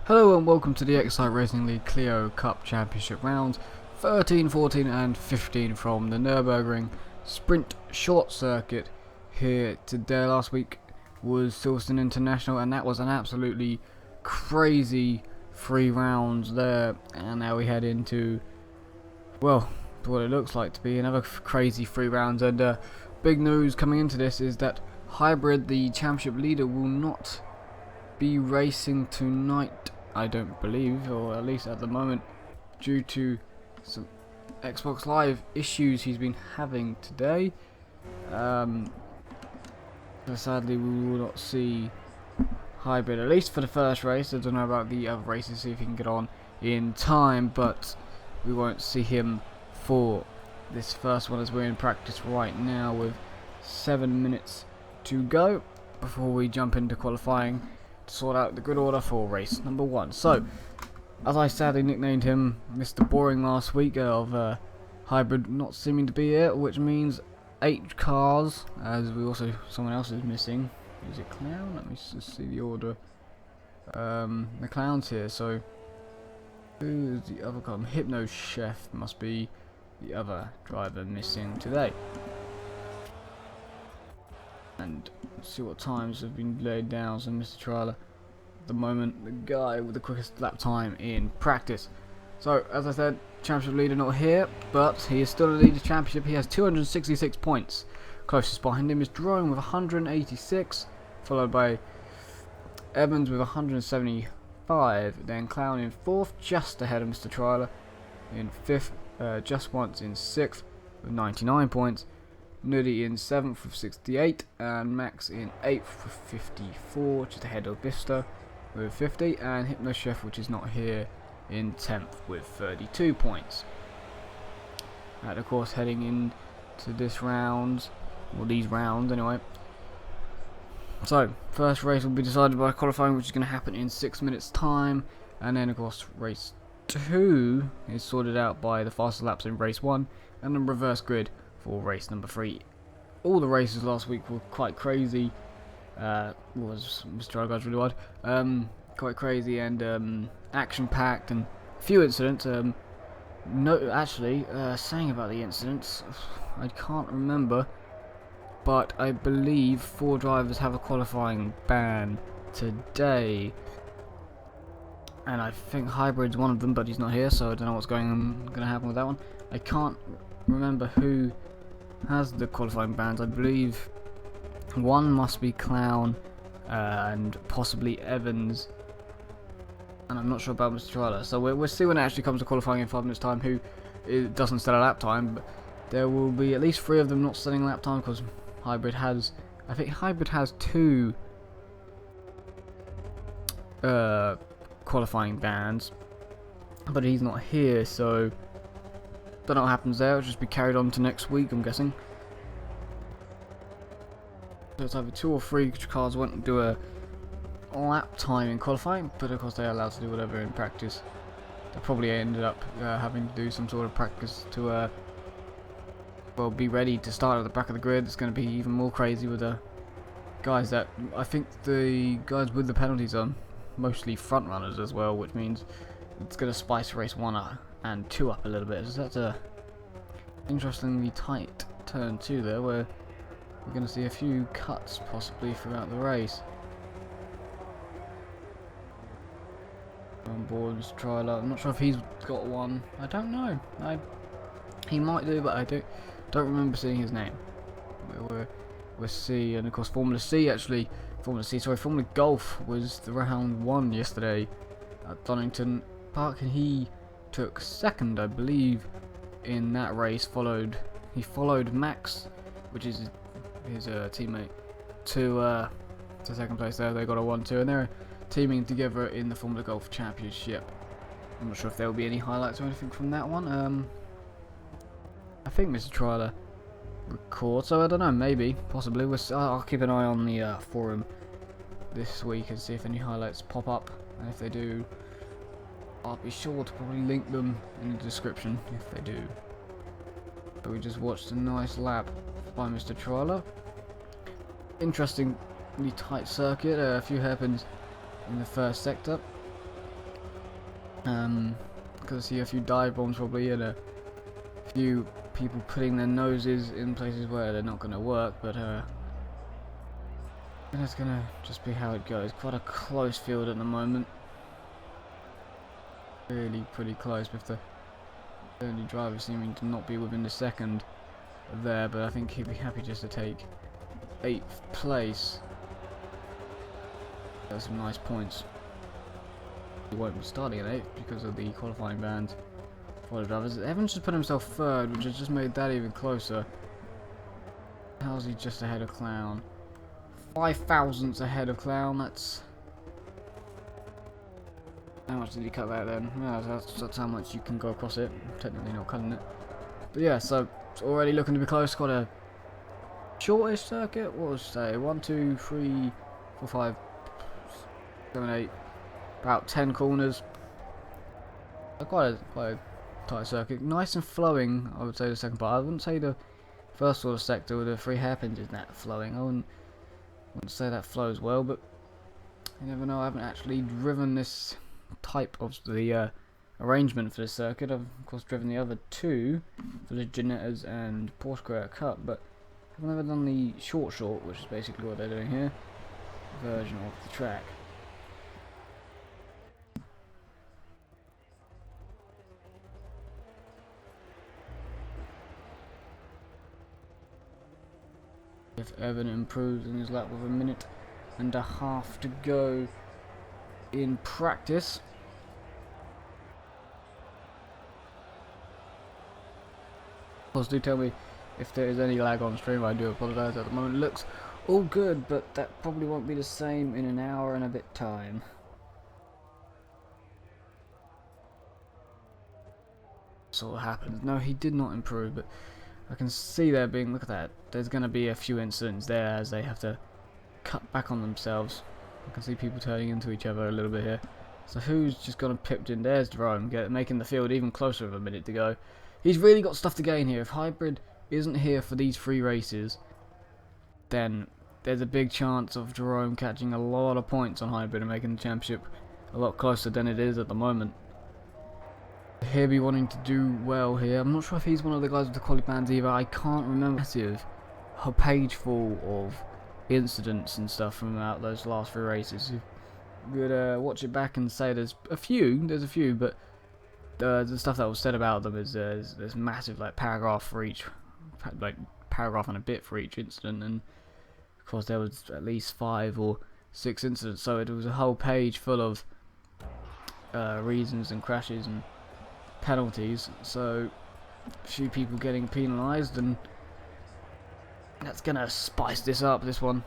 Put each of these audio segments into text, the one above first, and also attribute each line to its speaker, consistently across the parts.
Speaker 1: Hello and welcome to the Xcite Racing League Clio Cup Championship rounds 13, 14 and 15 from the Nurburgring Sprint Short Circuit here today. Last week was Silverstone International and that was an absolutely crazy 3 rounds there, and now we head into, well, what it looks like to be another crazy 3 rounds. And big news coming into this is that Hybrid, the championship leader, will not be racing tonight, I don't believe, or at least at the moment, due to some Xbox Live issues he's been having today. So sadly we will not see Hybrid, at least for the first race. I don't know about the other races, see if he can get on in time, but we won't see him for this first one as we're in practice right now with 7 minutes to go before we jump into qualifying to sort out the grid order for race number 1. So, as I sadly nicknamed him Mr. Boring last week, of Hybrid not seeming to be here, which means 8 cars, as we also, someone else is missing. Is it Clown? Let me just see the order. The Clown's here, so who's the other car? Hypno Chef must be the other driver missing today. And see what times have been laid down. So Mr. Trailer, at the moment, the guy with the quickest lap time in practice. So as I said, championship leader not here, but he is still a leader championship. He has 266 points. Closest behind him is Drone with 186, followed by Evans with 175. Then Clown in 4th, just ahead of Mr. Trailer. In 5th, Just Once in 6th with 99 points. Nuddy in 7th with 68, and Max in 8th with 54, just ahead of Bista with 50, and Hypno Chef, which is not here, in 10th with 32 points. And of course, heading into this round, or these rounds anyway. So, first race will be decided by qualifying, which is going to happen in 6 minutes time, and then of course race 2 is sorted out by the fastest laps in race 1, and then reverse grid for race number 3. All the races last week were quite crazy. Was Mr. Guys really wide? Quite crazy and action-packed, and a few incidents. No, actually, saying about the incidents, I can't remember, but I believe 4 drivers have a qualifying ban today, and I think Hybrid's one of them, but he's not here, so I don't know what's going to happen with that one. I can't remember who has the qualifying bans. I believe one must be Clown and possibly Evans, and I'm not sure about Mr. Trailer. So we'll see when it actually comes to qualifying in 5 minutes time who doesn't set a lap time, but there will be at least 3 of them not setting lap time, because Hybrid has, I think Hybrid has 2 qualifying bans, but he's not here, so don't know what happens there. It'll just be carried on to next week, I'm guessing. So it's either 2 or 3 cars won't do a lap time in qualifying, but of course they're allowed to do whatever in practice. They probably ended up having to do some sort of practice to well, be ready to start at the back of the grid. It's going to be even more crazy with the guys that, I think the guys with the penalties are mostly front runners as well, which means it's going to spice race 1 up and 2 up a little bit. So that's a interestingly tight turn 2 there, where we're going to see a few cuts possibly throughout the race. On board Mr. Trailer. I'm not sure if he's got one. I don't know. He might do, but I don't remember seeing his name. We're C, and of course Formula Golf was the round 1 yesterday at Donington Park, and he took 2nd, I believe, in that race. He followed Max, which is his teammate, to 2nd place there. They got a 1-2, and they're teaming together in the Formula Golf Championship. I'm not sure if there will be any highlights or anything from that one. I think Mr. Trailer records, so I don't know, maybe, possibly. I'll keep an eye on the forum this week and see if any highlights pop up, and if they do, I'll be sure to probably link them in the description if they do. But we just watched a nice lap by Mr. Trailer. Interestingly tight circuit, a few hairpins in the first sector. Because I see a few dive bombs probably and a few people putting their noses in places where they're not going to work, but that's going to just be how it goes. Quite a close field at the moment. Really pretty close, with the only driver seeming to not be within the second there, but I think he'd be happy just to take 8th place. That's some nice points. He won't be starting at 8th because of the qualifying bans for the drivers. Evans just put himself 3rd, which has just made that even closer. How's he just ahead of Clown? 5 thousandths ahead of Clown. That's... How much did he cut that then? Yeah, that's how much you can go across it. Technically not cutting it. But yeah, so it's already looking to be close. Got a shortish circuit. What would I say? 1, 2, 3, 4, 5, 7, 8. About 10 corners. Quite a tight circuit. Nice and flowing, I would say, the second part. I wouldn't say the first sort of sector with the 3 hairpins is that flowing. I wouldn't say that flows well, but you never know. I haven't actually driven this type of the arrangement for this circuit. I've of course driven the other 2 for the Ginettas and Porsche Carrera Cup, but I've never done the short, which is basically what they're doing here, version of the track. If Evan improves in his lap with 1.5 minutes to go in practice. Of course, do tell me if there is any lag on stream. I do apologise. At the moment it looks all good, but that probably won't be the same in an hour and a bit time. Sort of happens. No, he did not improve, but I can see there being, look at that, there's going to be a few incidents there as they have to cut back on themselves. I can see people turning into each other a little bit here. So who's just gone and pipped in? There's Jerome, making the field even closer with 1 minute to go. He's really got stuff to gain here. If Hybrid isn't here for these 3 races, then there's a big chance of Jerome catching a lot of points on Hybrid and making the championship a lot closer than it is at the moment. He'll be wanting to do well here. I'm not sure if he's one of the guys with the quality bands either. I can't remember. Massive, a page full of incidents and stuff from out those last 3 races. You could watch it back and say there's a few, but the stuff that was said about them is there's massive like paragraph for each, like paragraph and a bit for each incident, and of course there was at least 5 or 6 incidents, so it was a whole page full of reasons and crashes and penalties, so a few people getting penalised, and that's gonna spice this up, this one.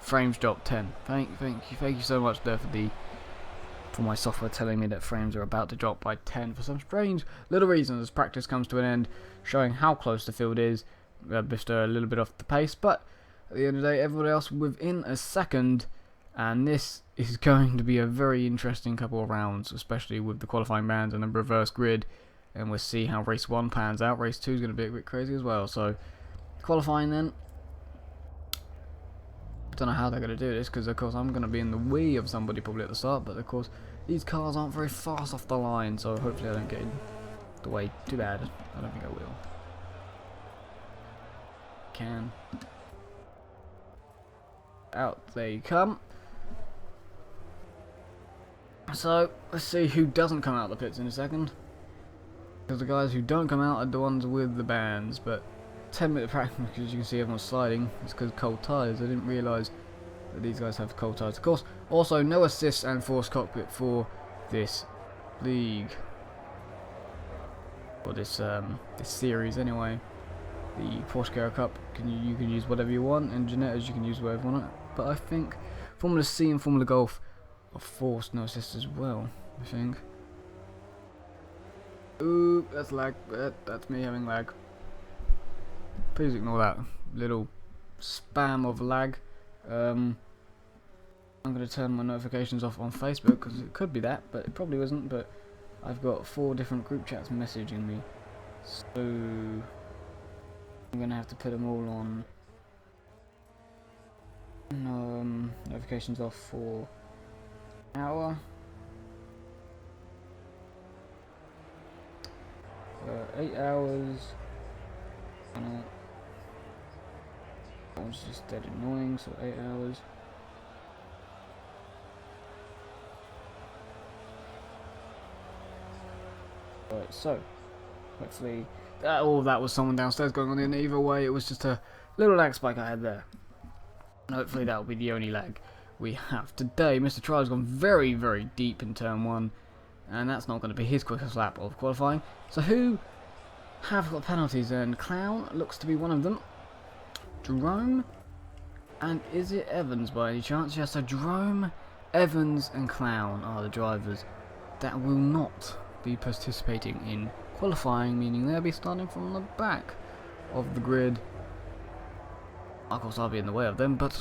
Speaker 1: Frames dropped 10. Thank you so much there for my software telling me that frames are about to drop by 10 for some strange little reason as practice comes to an end, showing how close the field is. Bifster a little bit off the pace, but at the end of the day, everybody else within a second. And this is going to be a very interesting couple of rounds, especially with the qualifying bans and the reverse grid. And we'll see how race 1 pans out. Race 2 is going to be a bit crazy as well. So, qualifying then. I don't know how they're going to do this, because of course I'm going to be in the way of somebody probably at the start. But of course, these cars aren't very fast off the line, so hopefully I don't get in the way too bad. I don't think I will. Can. Out they come. So, let's see who doesn't come out of the pits in a second. Because the guys who don't come out are the ones with the bands, but 10-minute practice, because you can see everyone's sliding, it's because of cold tyres. I didn't realise that these guys have cold tyres. Of course, also no assists and forced cockpit for this league. Or this this series anyway. The Porsche Carrera Cup, you can use whatever you want, and Ginettas you can use whatever you want. But I think Formula C and Formula Golf are forced no assist as well, I think. Ooh, that's lag. That's me having lag. Please ignore that little spam of lag. I'm going to turn my notifications off on Facebook, because it could be that, but it probably wasn't. But I've got 4 different group chats messaging me, so I'm going to have to put them all on notifications off for an hour, 8 hours. That one's just dead annoying, so 8 hours. Right, so hopefully all that was someone downstairs going on in. Either way, it was just a little lag spike I had there. And hopefully that will be the only lag we have today. Mr. Trial's gone very, very deep in turn 1, and that's not going to be his quickest lap of qualifying. So who have got penalties then? Clown looks to be one of them. Jerome, and is it Evans by any chance? Yes, so Jerome, Evans and Clown are the drivers that will not be participating in qualifying, meaning they'll be starting from the back of the grid. Of course I'll be in the way of them, but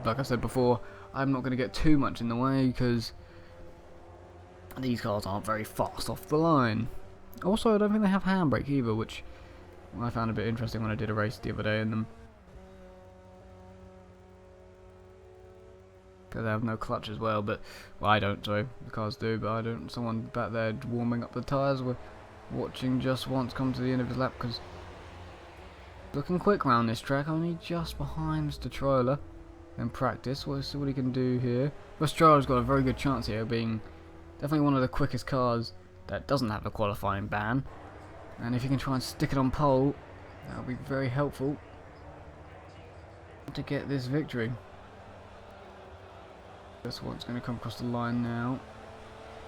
Speaker 1: like I said before, I'm not going to get too much in the way because these cars aren't very fast off the line. Also, I don't think they have handbrake either, which I found a bit interesting when I did a race the other day in them. Because they have no clutch as well, but well, I don't, sorry, the cars do, but I don't. Someone back there warming up the tyres. We're watching Just Once come to the end of his lap because looking quick around this track, only just behind Mr. Troller in practice. We'll see what he can do here. Mr. Troller's got a very good chance here, being definitely one of the quickest cars that doesn't have a qualifying ban. And if you can try and stick it on pole, that'll be very helpful to get this victory. This one's going to come across the line now.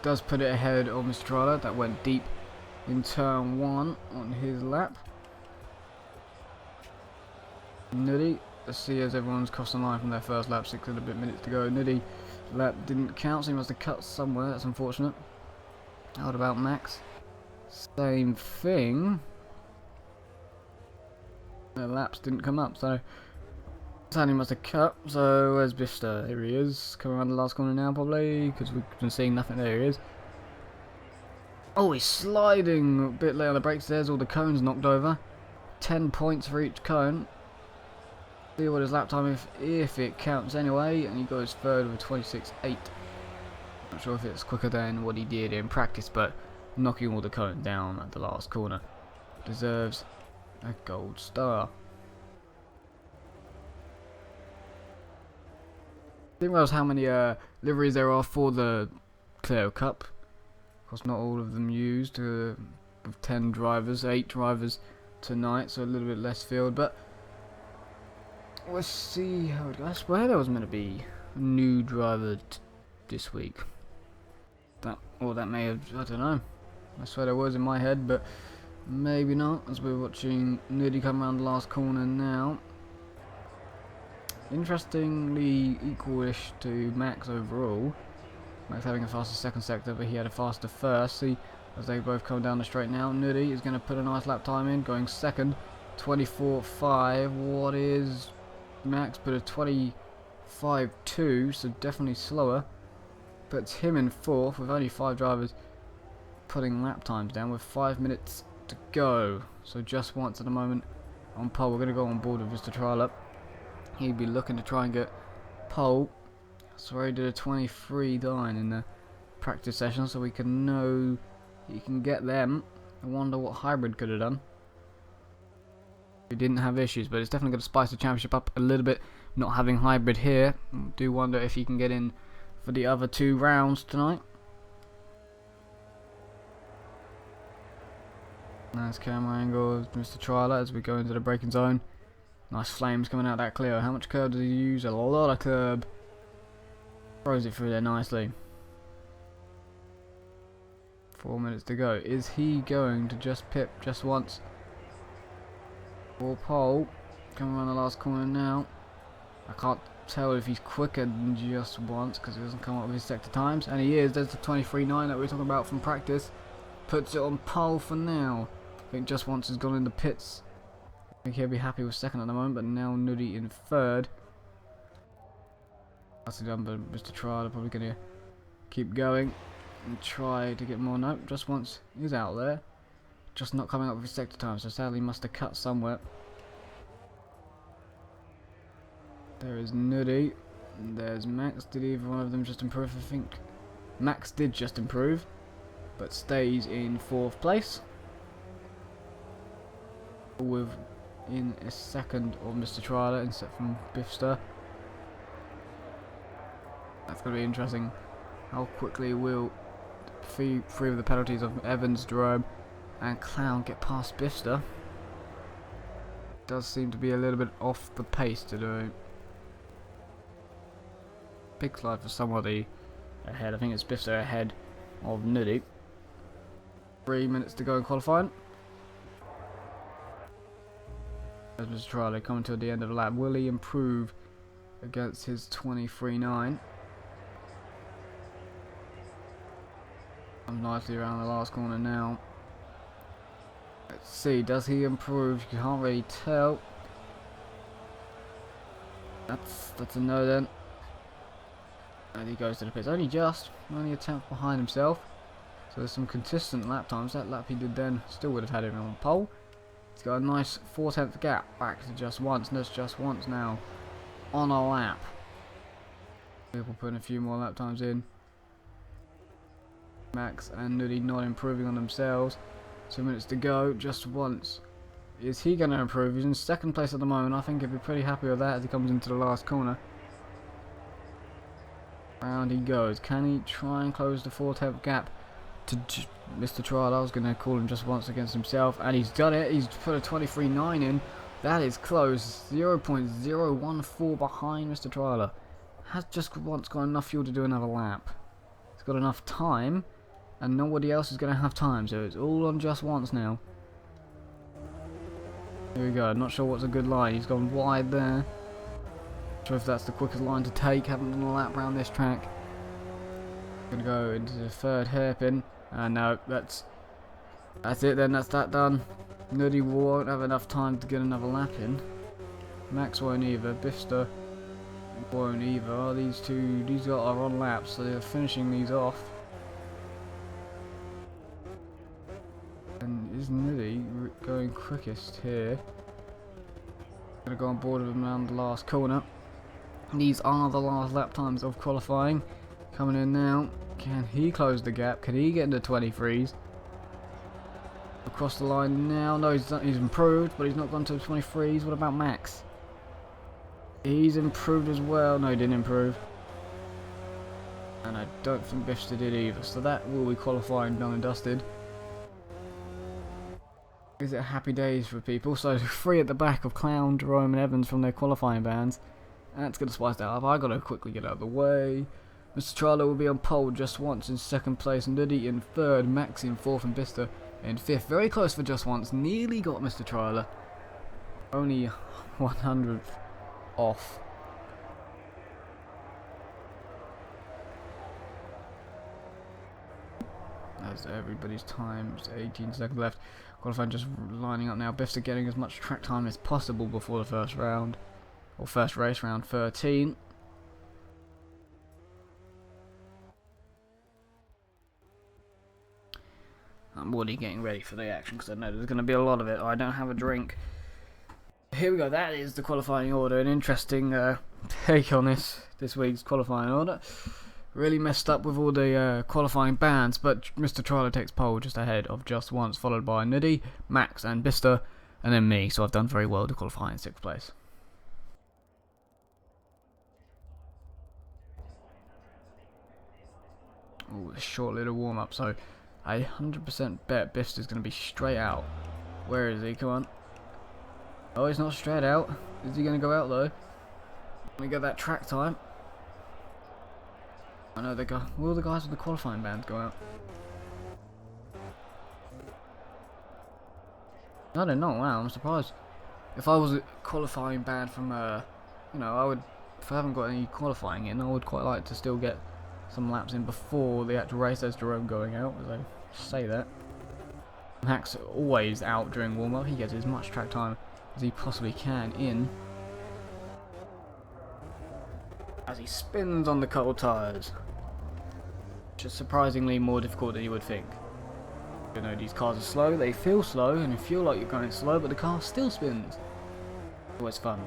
Speaker 1: Does put it ahead of Mr. Troller. That went deep in turn 1 on his lap. Nutty, let's see as everyone's crossed the line from their first lap, 6 and a bit minutes to go. Nutty lap didn't count, so he must have cut somewhere. That's unfortunate. What about Max? Same thing. The laps didn't come up, so Sandy must have cut. So where's Bifster? Here he is, coming around the last corner now probably, because we've been seeing nothing. There he is. Oh, he's sliding a bit late on the brakes. There's all the cones knocked over. 10 points for each cone. See what his lap time if it counts anyway, and he goes third with 26.8. Not sure if it's quicker than what he did in practice, but knocking all the cones down at the last corner deserves a gold star. Didn't realise how many liveries there are for the Clio Cup. Of course, not all of them used. With 10 drivers, 8 drivers tonight, so a little bit less field, but we'll see how it goes. I swear there was meant to be a new driver this week. That may have, I don't know. I swear there was in my head, but maybe not, as we're watching Nudie come around the last corner now. Interestingly equal-ish to Max overall. Max having a faster second sector, but he had a faster first. See, as they both come down the straight now, Nudie is going to put a nice lap time in, going second, 24.5. What is Max? Put a 25.2, so definitely slower. Puts him in fourth with only 5 drivers putting lap times down with 5 minutes to go. So Just Once at the moment on pole. We're going to go on board with Mr. Trial up. He'd be looking to try and get pole. So he did a 23.9 in the practice session, so we can know he can get them. I wonder what hybrid could have done. We didn't have issues, but it's definitely going to spice the championship up a little bit. Not having hybrid here. Do wonder if he can get in for the other 2 rounds tonight. Nice camera angle of Mr. Trialer as we go into the braking zone. Nice flames coming out of that Clio. How much curb does he use? A lot of curb. Throws it through there nicely. 4 minutes to go. Is he going to just pip Just Once? For pole. Coming around the last corner now. I can't tell if he's quicker than Just Once because he doesn't come up with his sector times. And he is. There's the 23.9 that we were talking about from practice. Puts it on pole for now. I think Just Once has gone in the pits. I think he'll be happy with second at the moment, but now Nudie in third. That's done, but Mr. Trial probably going to keep going and try to get more. Nope, Just Once is out there. Just not coming up with his sector time, so sadly must have cut somewhere. There is Nudie. And there's Max. Did either one of them just improve? I think Max did just improve, but stays in 4th place. within a second of Mr. Trialer instead from Bifster. That's going to be interesting. How quickly will three of the penalties of Evans, Jerome and Clown get past Bifster? Does seem to be a little bit off the pace to do. Big slide for somebody ahead. I think it's Bifster ahead of Nuddy. 3 minutes to go in qualifying. As Mr. Trialer coming to the end of the lap. Will he improve against his 23.9? I'm nicely around the last corner now. Let's see, does he improve? You can't really tell. That's a no then. And he goes to the pits. Only a tenth behind himself. So there's some consistent lap times. That lap he did then still would have had him on pole. He's got a nice 4/10 gap back to just once. And that's just once now on a lap. People putting a few more lap times in. Max and Nuddy not improving on themselves. 2 minutes to go, just once. Is he going to improve? He's in second place at the moment. I think he'll be pretty happy with that as he comes into the last corner. Round he goes. Can he try and close the 4/10 gap to Mr. Trial? I was going to call him just once against himself, and he's done it. He's put a 23.9 in. That is close. 0.014 behind Mr. Trialer. Has just once got enough fuel to do another lap. He's got enough time. And nobody else is going to have time, so it's all on just once now. Here we go, not sure what's a good line. He's gone wide there. Not sure if that's the quickest line to take. Haven't done a lap around this track. Gonna go into the third hairpin. And no, that's it then, that's that done. Nuddy won't have enough time to get another lap in. Max won't either. Bifster won't either. These guys are on laps, so they're finishing these off. And is Nuddy going quickest here? Gonna go on board with him around the last corner. These are the last lap times of qualifying. Coming in now. Can he close the gap? Can he get into 23s? Across the line now. No, he's improved, but he's not gone to 23s. What about Max? He's improved as well. No, he didn't improve. And I don't think Bifster did either. So that will be qualifying done and dusted. Is it happy days for people? So 3 at the back of Clown, Jerome and Evans from their qualifying bands. That's going to spice that up. I got to quickly get out of the way. Mr. Trialer will be on pole just once in second place. Nuddy in third, Max in fourth and Bifster in fifth. Very close for just once. Nearly got Mr. Trialer. Only 100th off. As everybody's times, 18 seconds left. Qualifying just lining up now. Bifster getting as much track time as possible before the first round, or first race, round 13. I'm already getting ready for the action because I know there's going to be a lot of it. I don't have a drink. Here we go. That is the qualifying order. An interesting take on this week's qualifying order. Really messed up with all the qualifying bands, but Mr. Trialer takes pole just ahead of just once, followed by Nuddy, Max and Bifster, and then me. So I've done very well to qualify in 6th place. Oh, a short little warm up. So I 100% bet Bifster's going to be straight out. Where is he? Come on. Oh, he's not straight out. Is he going to go out though? Let me get that track time. I know they go. Will the guys with the qualifying bands go out? I don't know. Wow, I'm surprised. If I was a qualifying band from, you know, I would. If I haven't got any qualifying in, I would quite like to still get some laps in before the actual race. There's Jerome going out, as I say that. Max always out during warm up. He gets as much track time as he possibly can in. As he spins on the cold tyres. Which is surprisingly more difficult than you would think. You know, these cars are slow, they feel slow, and you feel like you're going slow, but the car still spins. Always fun.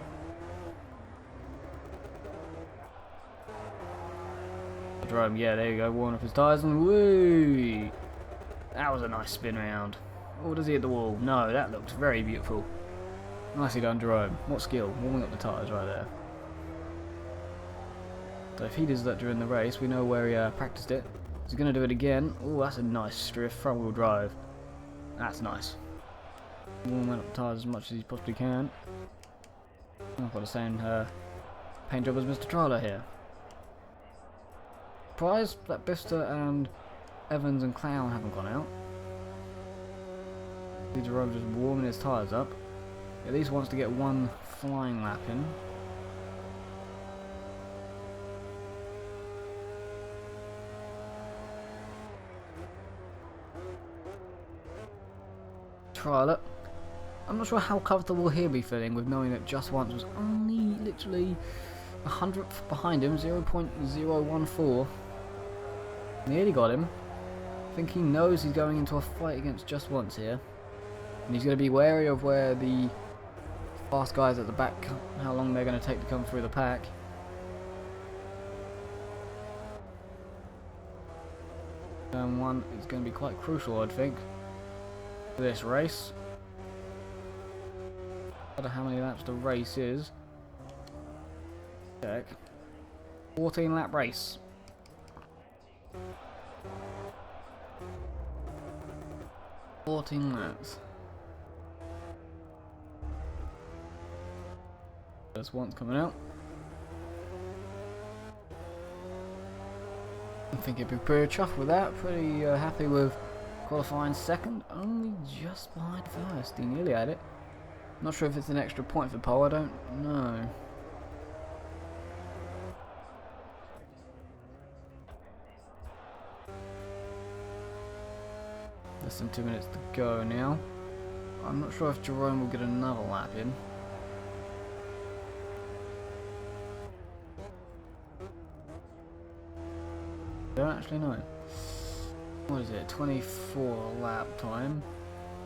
Speaker 1: Jerome, yeah, there you go, warming up his tyres, and woo! That was a nice spin round. Or does he hit the wall? No, that looks very beautiful. Nicely done, Jerome. What skill? Warming up the tyres right there. So if he does that during the race, we know where he practiced it. He's going to do it again. Oh, that's a nice drift, front wheel drive. That's nice. Warming up the tyres as much as he possibly can. I've got the same paint job as Mr. Trailer here. Surprised that Bista and Evans and Clown haven't gone out. Jerome just warming his tyres up. He at least wants to get one flying lap in. Trailer. I'm not sure how comfortable he'll be feeling with knowing that Just Once was only literally 100th behind him, 0.014. Nearly got him. I think he knows he's going into a fight against Just Once here. And he's going to be wary of where the fast guys at the back, how long they're going to take to come through the pack. Turn 1 is going to be quite crucial, I think, for this race. I don't know how many laps the race is. Check. 14 lap race. Laps. Just once coming out. I think he'd be pretty chuffed with that. Pretty happy with qualifying second. Only just behind first. He nearly had it. Not sure if it's an extra point for pole. I don't know. Less than 2 minutes to go now. I'm not sure if Jerome will get another lap in. I don't actually know. What is it? 24 lap time.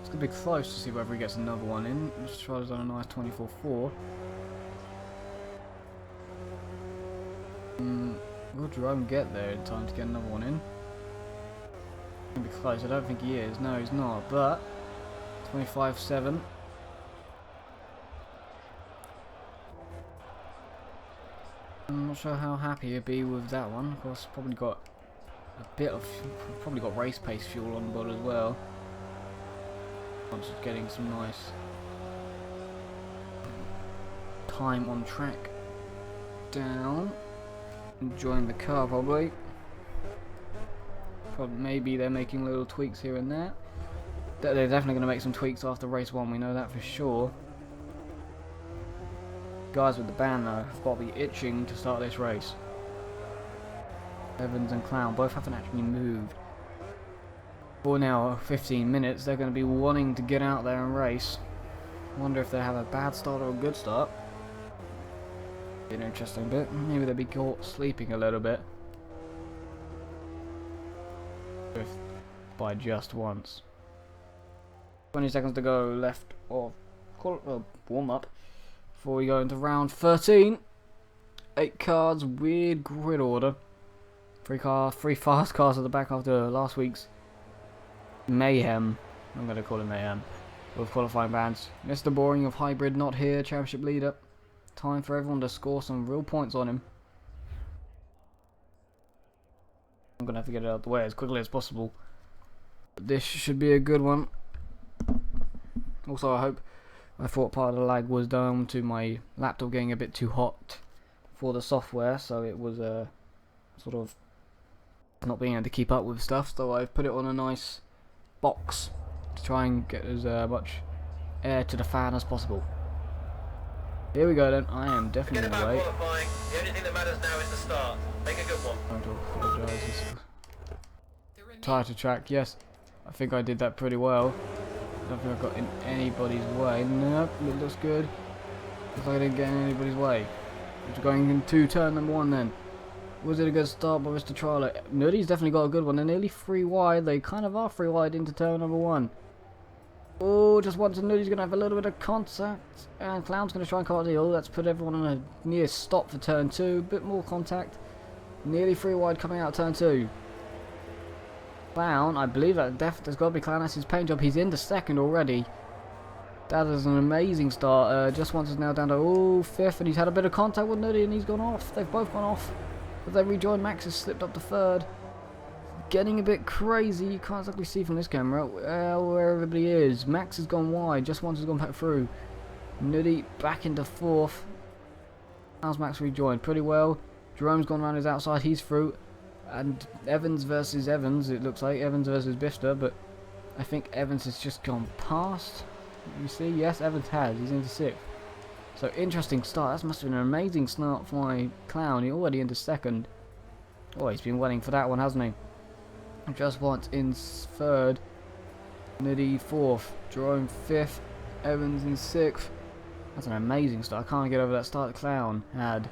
Speaker 1: It's going to be close to see whether he gets another one in. Let's try this on a nice 24.4. Will Jerome get there in time to get another one in? It's going to be close. I don't think he is. No, he's not. But 25.7. I'm not sure how happy he'd be with that one. Of course, probably got race pace fuel on board as well. I'm just getting some nice time on track down. Enjoying the car probably. Maybe they're making little tweaks here and there. They're definitely going to make some tweaks after race 1, we know that for sure. Guys with the band though have got to be itching to start this race. Evans and Clown both haven't actually moved. For now 15 minutes they're going to be wanting to get out there and race. Wonder if they have a bad start or a good start. Be an interesting bit. Maybe they'll be caught sleeping a little bit. By just once. 20 seconds to go left of warm up before we go into round 13. 8 cards, weird grid order. 3 fast cars at the back after last week's mayhem. I'm going to call it mayhem. With qualifying bands. Mr. Boring of Hybrid not here, championship leader. Time for everyone to score some real points on him. I'm going to have to get it out of the way as quickly as possible. But this should be a good one. Also, I thought part of the lag was down to my laptop getting a bit too hot for the software, so it was sort of not being able to keep up with stuff. So I've put it on a nice box to try and get as much air to the fan as possible. Here we go then. I am definitely in the way.
Speaker 2: The only thing that matters now is the start. Make a good one.
Speaker 1: I do apologise. Tire to track, yes. I think I did that pretty well. I don't think I got in anybody's way. Nope, it looks good. Looks like I didn't get in anybody's way. We're going into turn number 1 then. Was it a good start by Mr. Trailer? Nuddy's definitely got a good one. They're nearly 3 wide. They kind of are 3 wide into turn number 1. Oh, just once Nuddy's going to have a little bit of contact. And Clown's going to try and cut deal. Let's put everyone on a near stop for turn 2. Bit more contact. Nearly 3 wide coming out turn 2. Clown, I believe there's got to be Clown. That's his paint job. He's into second already. That is an amazing start. Just Once is now down to fifth, and he's had a bit of contact with Nutty, and he's gone off. They've both gone off. But they rejoined. Max has slipped up to third. Getting a bit crazy. You can't exactly see from this camera where everybody is. Max has gone wide. Just Once has gone back through. Nutty back into fourth. How's Max rejoined? Pretty well. Jerome's gone around his outside. He's through. And Evans versus Evans. It looks like Evans versus Bifster, but I think Evans has just gone past. You see, yes, Evans has. He's into sixth. So interesting start. That must have been an amazing start for my Clown. He's already into second. Oh, he's been waiting for that one, hasn't he? Just Once in third. Nitty fourth. Jerome fifth. Evans in sixth. That's an amazing start. I can't get over that start. The Clown had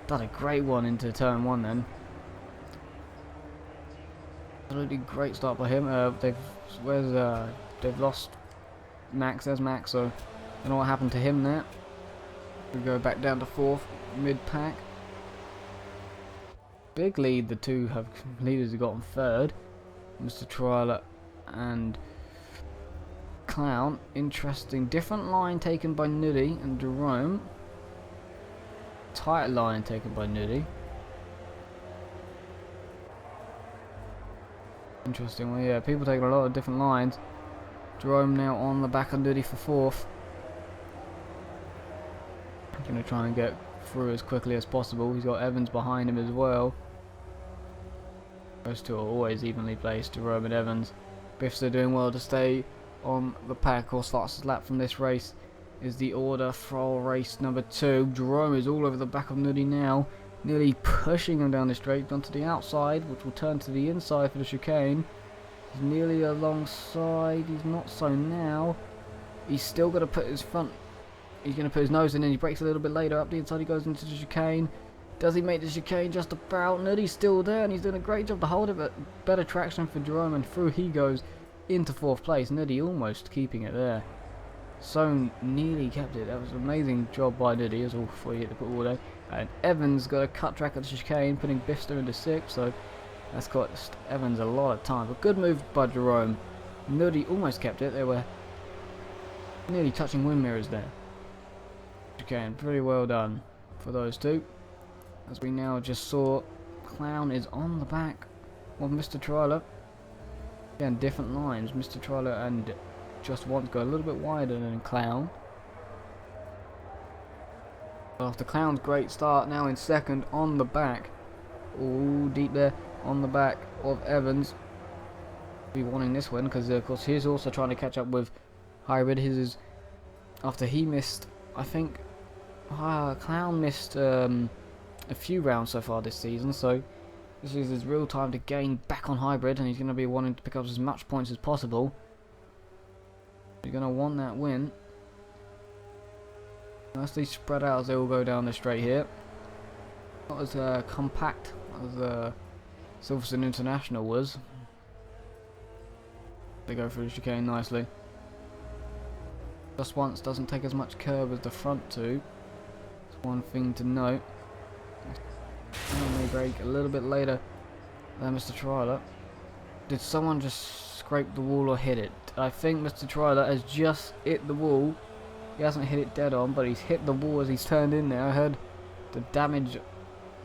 Speaker 1: done a great one into turn one then. Absolutely great start by him. They've lost Max. There's Max. So I don't know what happened to him there. We go back down to fourth, mid pack. Big lead. The two leaders have gotten third. Mr. Trialer and Clown. Interesting. Different line taken by Nuddy and Jerome. Tight line taken by Nuddy. Interesting. Well, yeah, people taking a lot of different lines. Jerome now on the back of Nuddy for fourth. Going to try and get through as quickly as possible. He's got Evans behind him as well. Those two are always evenly placed, Jerome and Evans. Biffs are doing well to stay on the pack. Or starts his lap from this race is the order for race number 2. Jerome is all over the back of Nuddy now, nearly pushing him down the straight onto the outside, which will turn to the inside for the chicane. He's nearly alongside. He's not so now. He's still got to put his front. He's going to put his nose in, and he brakes a little bit later. Up the inside he goes into the chicane. Does he make the chicane? Just about. Nuddy's still there, and he's doing a great job to hold it, but better traction for Jerome, and through he goes into fourth place. Nuddy almost keeping it there. So nearly kept it. That was an amazing job by Nuddy, as all before he hit the put all day. And Evans got a cut track at the chicane, putting Bifster into sixth, so that's cost Evans a lot of time. But good move by Jerome. Nuddy almost kept it. They were nearly touching wind mirrors there. Chicane, pretty well done for those two. As we now just saw, Clown is on the back of Mr. Trialer. Again, different lines. Mr. Trialer and Just Once go a little bit wider than Clown. After Clown's great start, now in second on the back. Ooh, deep there on the back of Evans. Be wanting this one because of course he's also trying to catch up with Hybrid. His is after he missed, I think, Clown missed a few rounds so far this season, so this is his real time to gain back on Hybrid, and he's going to be wanting to pick up as much points as possible. You're going to want that win. Nicely spread out as they all go down the straight here. Not as compact as Silverstone International was. They go through the chicane nicely. Just Once doesn't take as much curve as the front two. That's one thing to note. And they brake a little bit later than Mr. Trialer. Did someone just scrape the wall or hit it? I think Mr. Trialer has just hit the wall. He hasn't hit it dead on, but he's hit the wall as he's turned in there. I heard the damage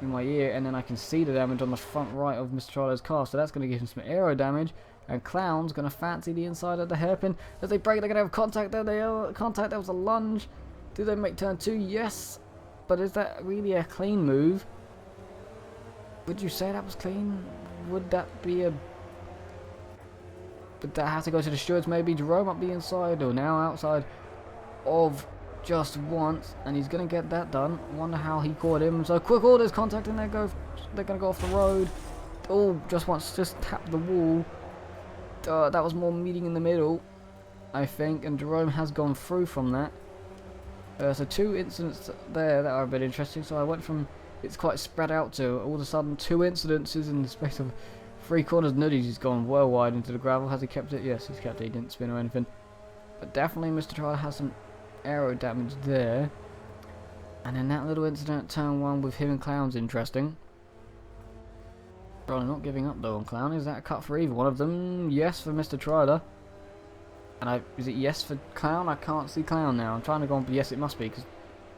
Speaker 1: in my ear, and then I can see the damage on the front right of Mr. Trialer's car, so that's going to give him some aero damage. And Clown's going to fancy the inside of the hairpin. As they brake, they're going to have contact there. They have contact. There was a lunge. Do they make turn 2? Yes. But is that really a clean move? Would you say that was clean? Would that be a... Would that have to go to the stewards maybe? Jerome up the inside, or now outside of Just Once, and he's going to get that done. Wonder how he caught him. So quick orders, contact, and they're going to go off the road. Oh, Just Once just tapped the wall. That was more meeting in the middle, I think, and Jerome has gone through from that. So two incidents there that are a bit interesting. So I went from it's quite spread out to all of a sudden 2 incidences in the space of 3 corners. Nuddy's gone well wide into the gravel. Has he kept it? Yes, he's kept it. He didn't spin or anything. But definitely Mr. Trial has some aero damage there. And then that little incident at turn 1 with him and Clown's interesting. Probably not giving up though on Clown. Is that a cut for either one of them? Yes for Mr. Triler. And is it yes for Clown? I can't see Clown now. I'm trying to go on, but yes it must be, because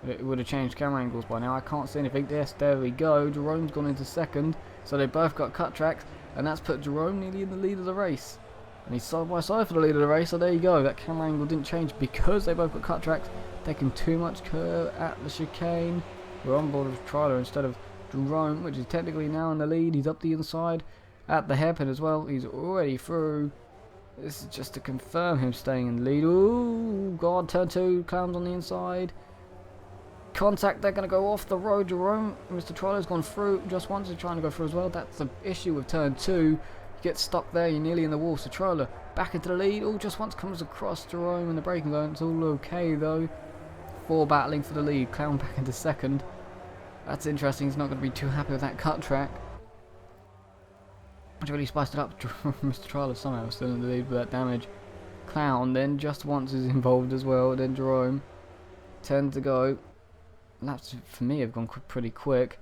Speaker 1: it would have changed camera angles by now. I can't see anything. Yes, there we go. Jerome's gone into second. So they both got cut tracks. And that's put Jerome nearly in the lead of the race. And he's side by side for the lead of the race. So there you go. That camera angle didn't change because they both got cut tracks. Taking too much curve at the chicane. We're on board with Triler instead of Jerome, which is technically now in the lead. He's up the inside at the hairpin as well. He's already through. This is just to confirm him staying in the lead. Ooh, God, turn 2. Clown's on the inside. Contact, they're going to go off the road. Jerome, Mr. Triler's gone through just once. He's trying to go through as well. That's the issue with turn 2. You get stuck there, you're nearly in the wall. So Triler back into the lead. Oh, just once comes across Jerome in the braking zone. It's all okay though. 4 battling for the lead. Clown back into second. That's interesting. He's not going to be too happy with that cut track. Which really spiced it up. Mr. Triler somehow still in the lead with that damage. Clown then just once is involved as well. Then Jerome. 10 to go. Laps for me have gone pretty quick.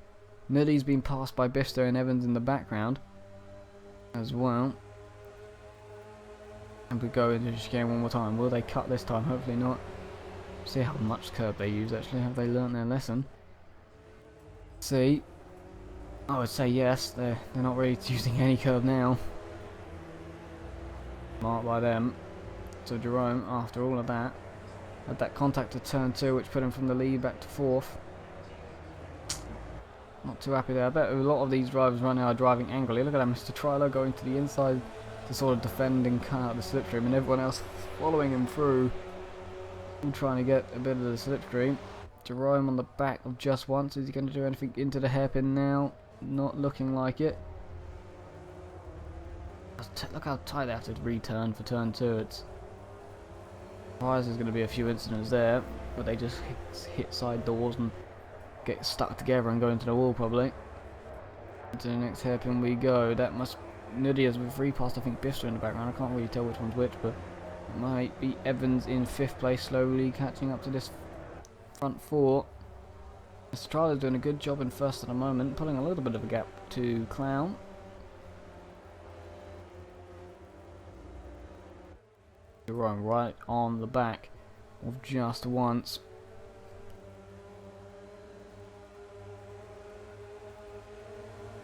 Speaker 1: Nilly's been passed by Bister and Evans in the background as well. And we go into the chicane one more time. Will they cut this time? Hopefully not. See how much curb they use actually. Have they learnt their lesson? See. I would say yes. They're not really using any curb now. Marked by them. So Jerome, after all of that, had that contact at turn 2, which put him from the lead back to 4th. Not too happy there. I bet a lot of these drivers right now are driving angrily. Look at that, Mr. Triler going to the inside to sort of defend and cut out the slipstream, and everyone else following him through, all trying to get a bit of the slipstream. Jerome on the back of just once. Is he going to do anything into the hairpin now? Not looking like it. Look how tight they have to return for turn 2. It's there's going to be a few incidents there, but they just hit side doors and get stuck together and go into the wall probably. To the next hairpin we go. That must Nudia's with 3 past I think Bister in the background. I can't really tell which one's which, but it might be Evans in 5th place, slowly catching up to this front 4. Mr. Triler's doing a good job in first at the moment, pulling a little bit of a gap to Clown. Jerome right on the back of just once.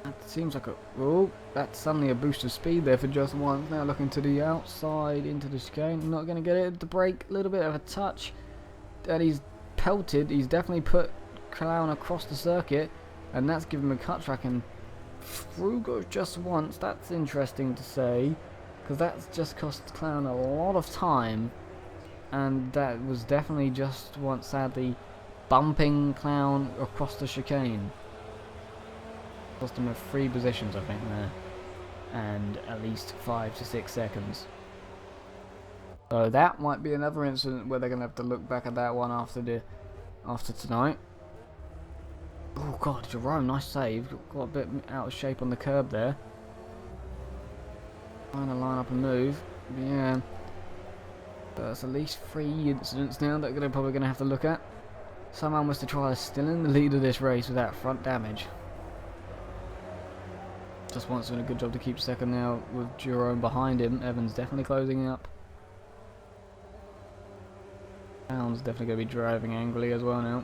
Speaker 1: That seems like a... Oh, that's suddenly a boost of speed there for just once. Now looking to the outside into the chicane. Not going to get it. The brake, a little bit of a touch. And he's pelted. He's definitely put Clown across the circuit. And that's given him a cut track. And through goes just once. That's interesting to say. Because that's just cost Clown a lot of time. And that was definitely just once, sadly, bumping Clown across the chicane. Cost him 3 positions, I think, there. And at least 5 to 6 seconds. So that might be another incident where they're going to have to look back at that one after tonight. Oh god, Jerome, nice save. Got a bit out of shape on the curb there. Trying to line up a move. Yeah. But that's at least 3 incidents now that they're probably going to have to look at. Somehow Mr. Triler still in the lead of this race without front damage. Just wants doing a good job to keep second now with Jerome behind him. Evans definitely closing up. Brown's definitely going to be driving angrily as well now.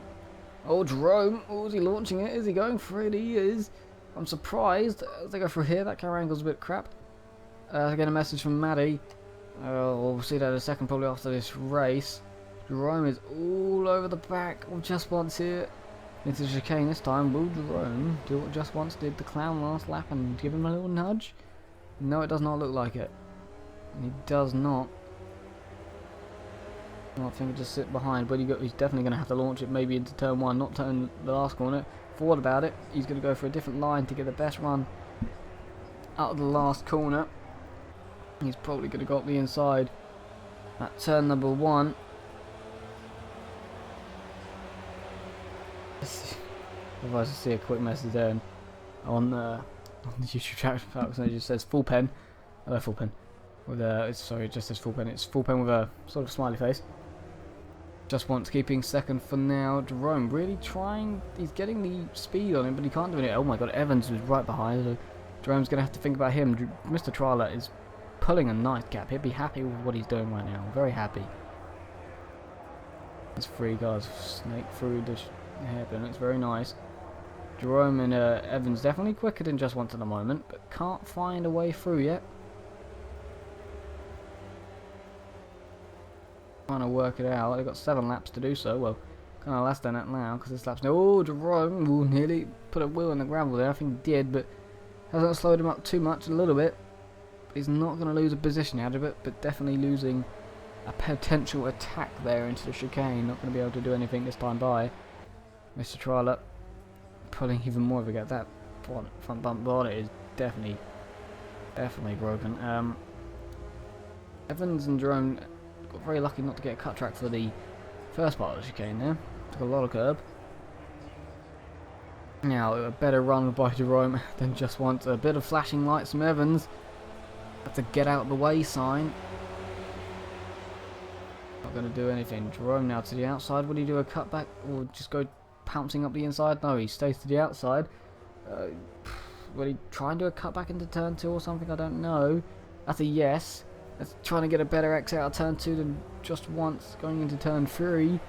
Speaker 1: Oh, Jerome! Oh, is he launching it? Is he going for it? He is. I'm surprised as they go through here. That camera angle's a bit crap. I get a message from Maddie. We'll see that in a second, probably after this race. Jerome is all over the back of just once here. Into the chicane this time. Will Jerome do what just once did the Clown last lap and give him a little nudge? No, it does not look like it. He does not. I think he'll just sit behind, but he's definitely going to have to launch it maybe into turn 1, not turn the last corner. Forward about it. He's going to go for a different line to get the best run out of the last corner. He's probably going to go up the inside at turn number 1. Otherwise, I see a quick message there on the YouTube chat. It just says full pen. Full pen. With sorry, it just says full pen. It's full pen with a sort of smiley face. Just wants keeping second for now. Jerome really trying. He's getting the speed on him, but he can't do it. Oh my god, Evans was right behind. So Jerome's going to have to think about him. Mr. Trialer is pulling a nice gap. He'll be happy with what he's doing right now. Very happy. There's 3 guys snake through the hairpin. It's very nice. Jerome and Evans definitely quicker than Just Once at the moment, but can't find a way through yet. Trying to work it out. They've got 7 laps to do so. Well, kind of less than that now because this lap's now. Oh, Jerome nearly put a wheel in the gravel there. I think he did, but hasn't slowed him up too much. A little bit. He's not going to lose a position out of it, but definitely losing a potential attack there into the chicane. Not going to be able to do anything this time by. Mr. Trialer pulling even more of a gap. That front bump bonnet is definitely broken. Evans and Jerome got very lucky not to get a cut track for the first part of the chicane there. Took a lot of curb. Now, a better run by Jerome than Just Once. A bit of flashing lights from Evans. That's a get out of the way sign. Not going to do anything. Jerome now to the outside. Would he do a cutback or just go pouncing up the inside? No, he stays to the outside. Will he try and do a cutback into turn 2 or something? I don't know. That's a yes. That's trying to get a better exit out of turn 2 than Just Once going into turn 3.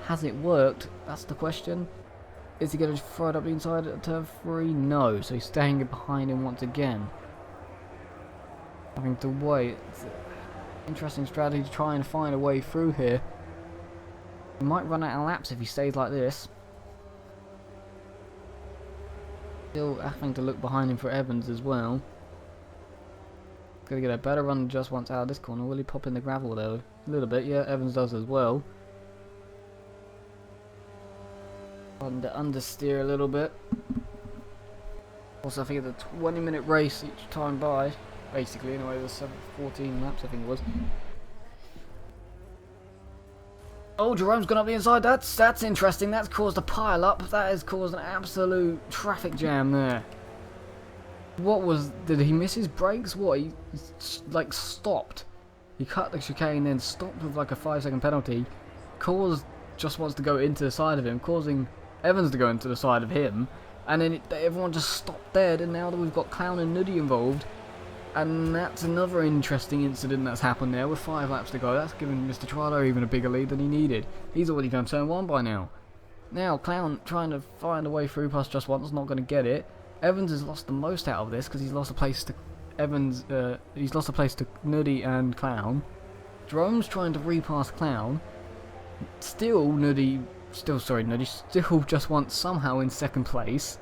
Speaker 1: Has it worked? That's the question. Is he going to throw it up the inside at turn 3? No. So he's staying behind him once again. Having to wait. It's an interesting strategy to try and find a way through here. He might run out of laps if he stays like this. Still having to look behind him for Evans as well. Gonna get a better run Just Once out of this corner. Will he pop in the gravel though? A little bit, yeah, Evans does as well. Understeer a little bit. Also, I think it's a 20-minute race each time by. Basically, anyway, there's 14 laps, I think it was. Oh, Jerome's gone up the inside. That's interesting. That's caused a pile up. That has caused an absolute traffic jam there. What was? Did he miss his brakes? What? He like stopped. He cut the chicane, then stopped with like a 5-second penalty. Caused Just Wants to go into the side of him, causing Evans to go into the side of him, and then everyone just stopped dead. And now that we've got Clown and Nuddy involved. And that's another interesting incident that's happened there with 5 laps to go. That's given Mr. Trialer even a bigger lead than he needed. He's already done turn 1 by now. Now, Clown trying to find a way through past Just Once, not going to get it. Evans has lost the most out of this because he's lost a place to he's lost a place to Nuddy and Clown. Jerome's trying to repass Clown. Nuddy still Just Once somehow in 2nd place.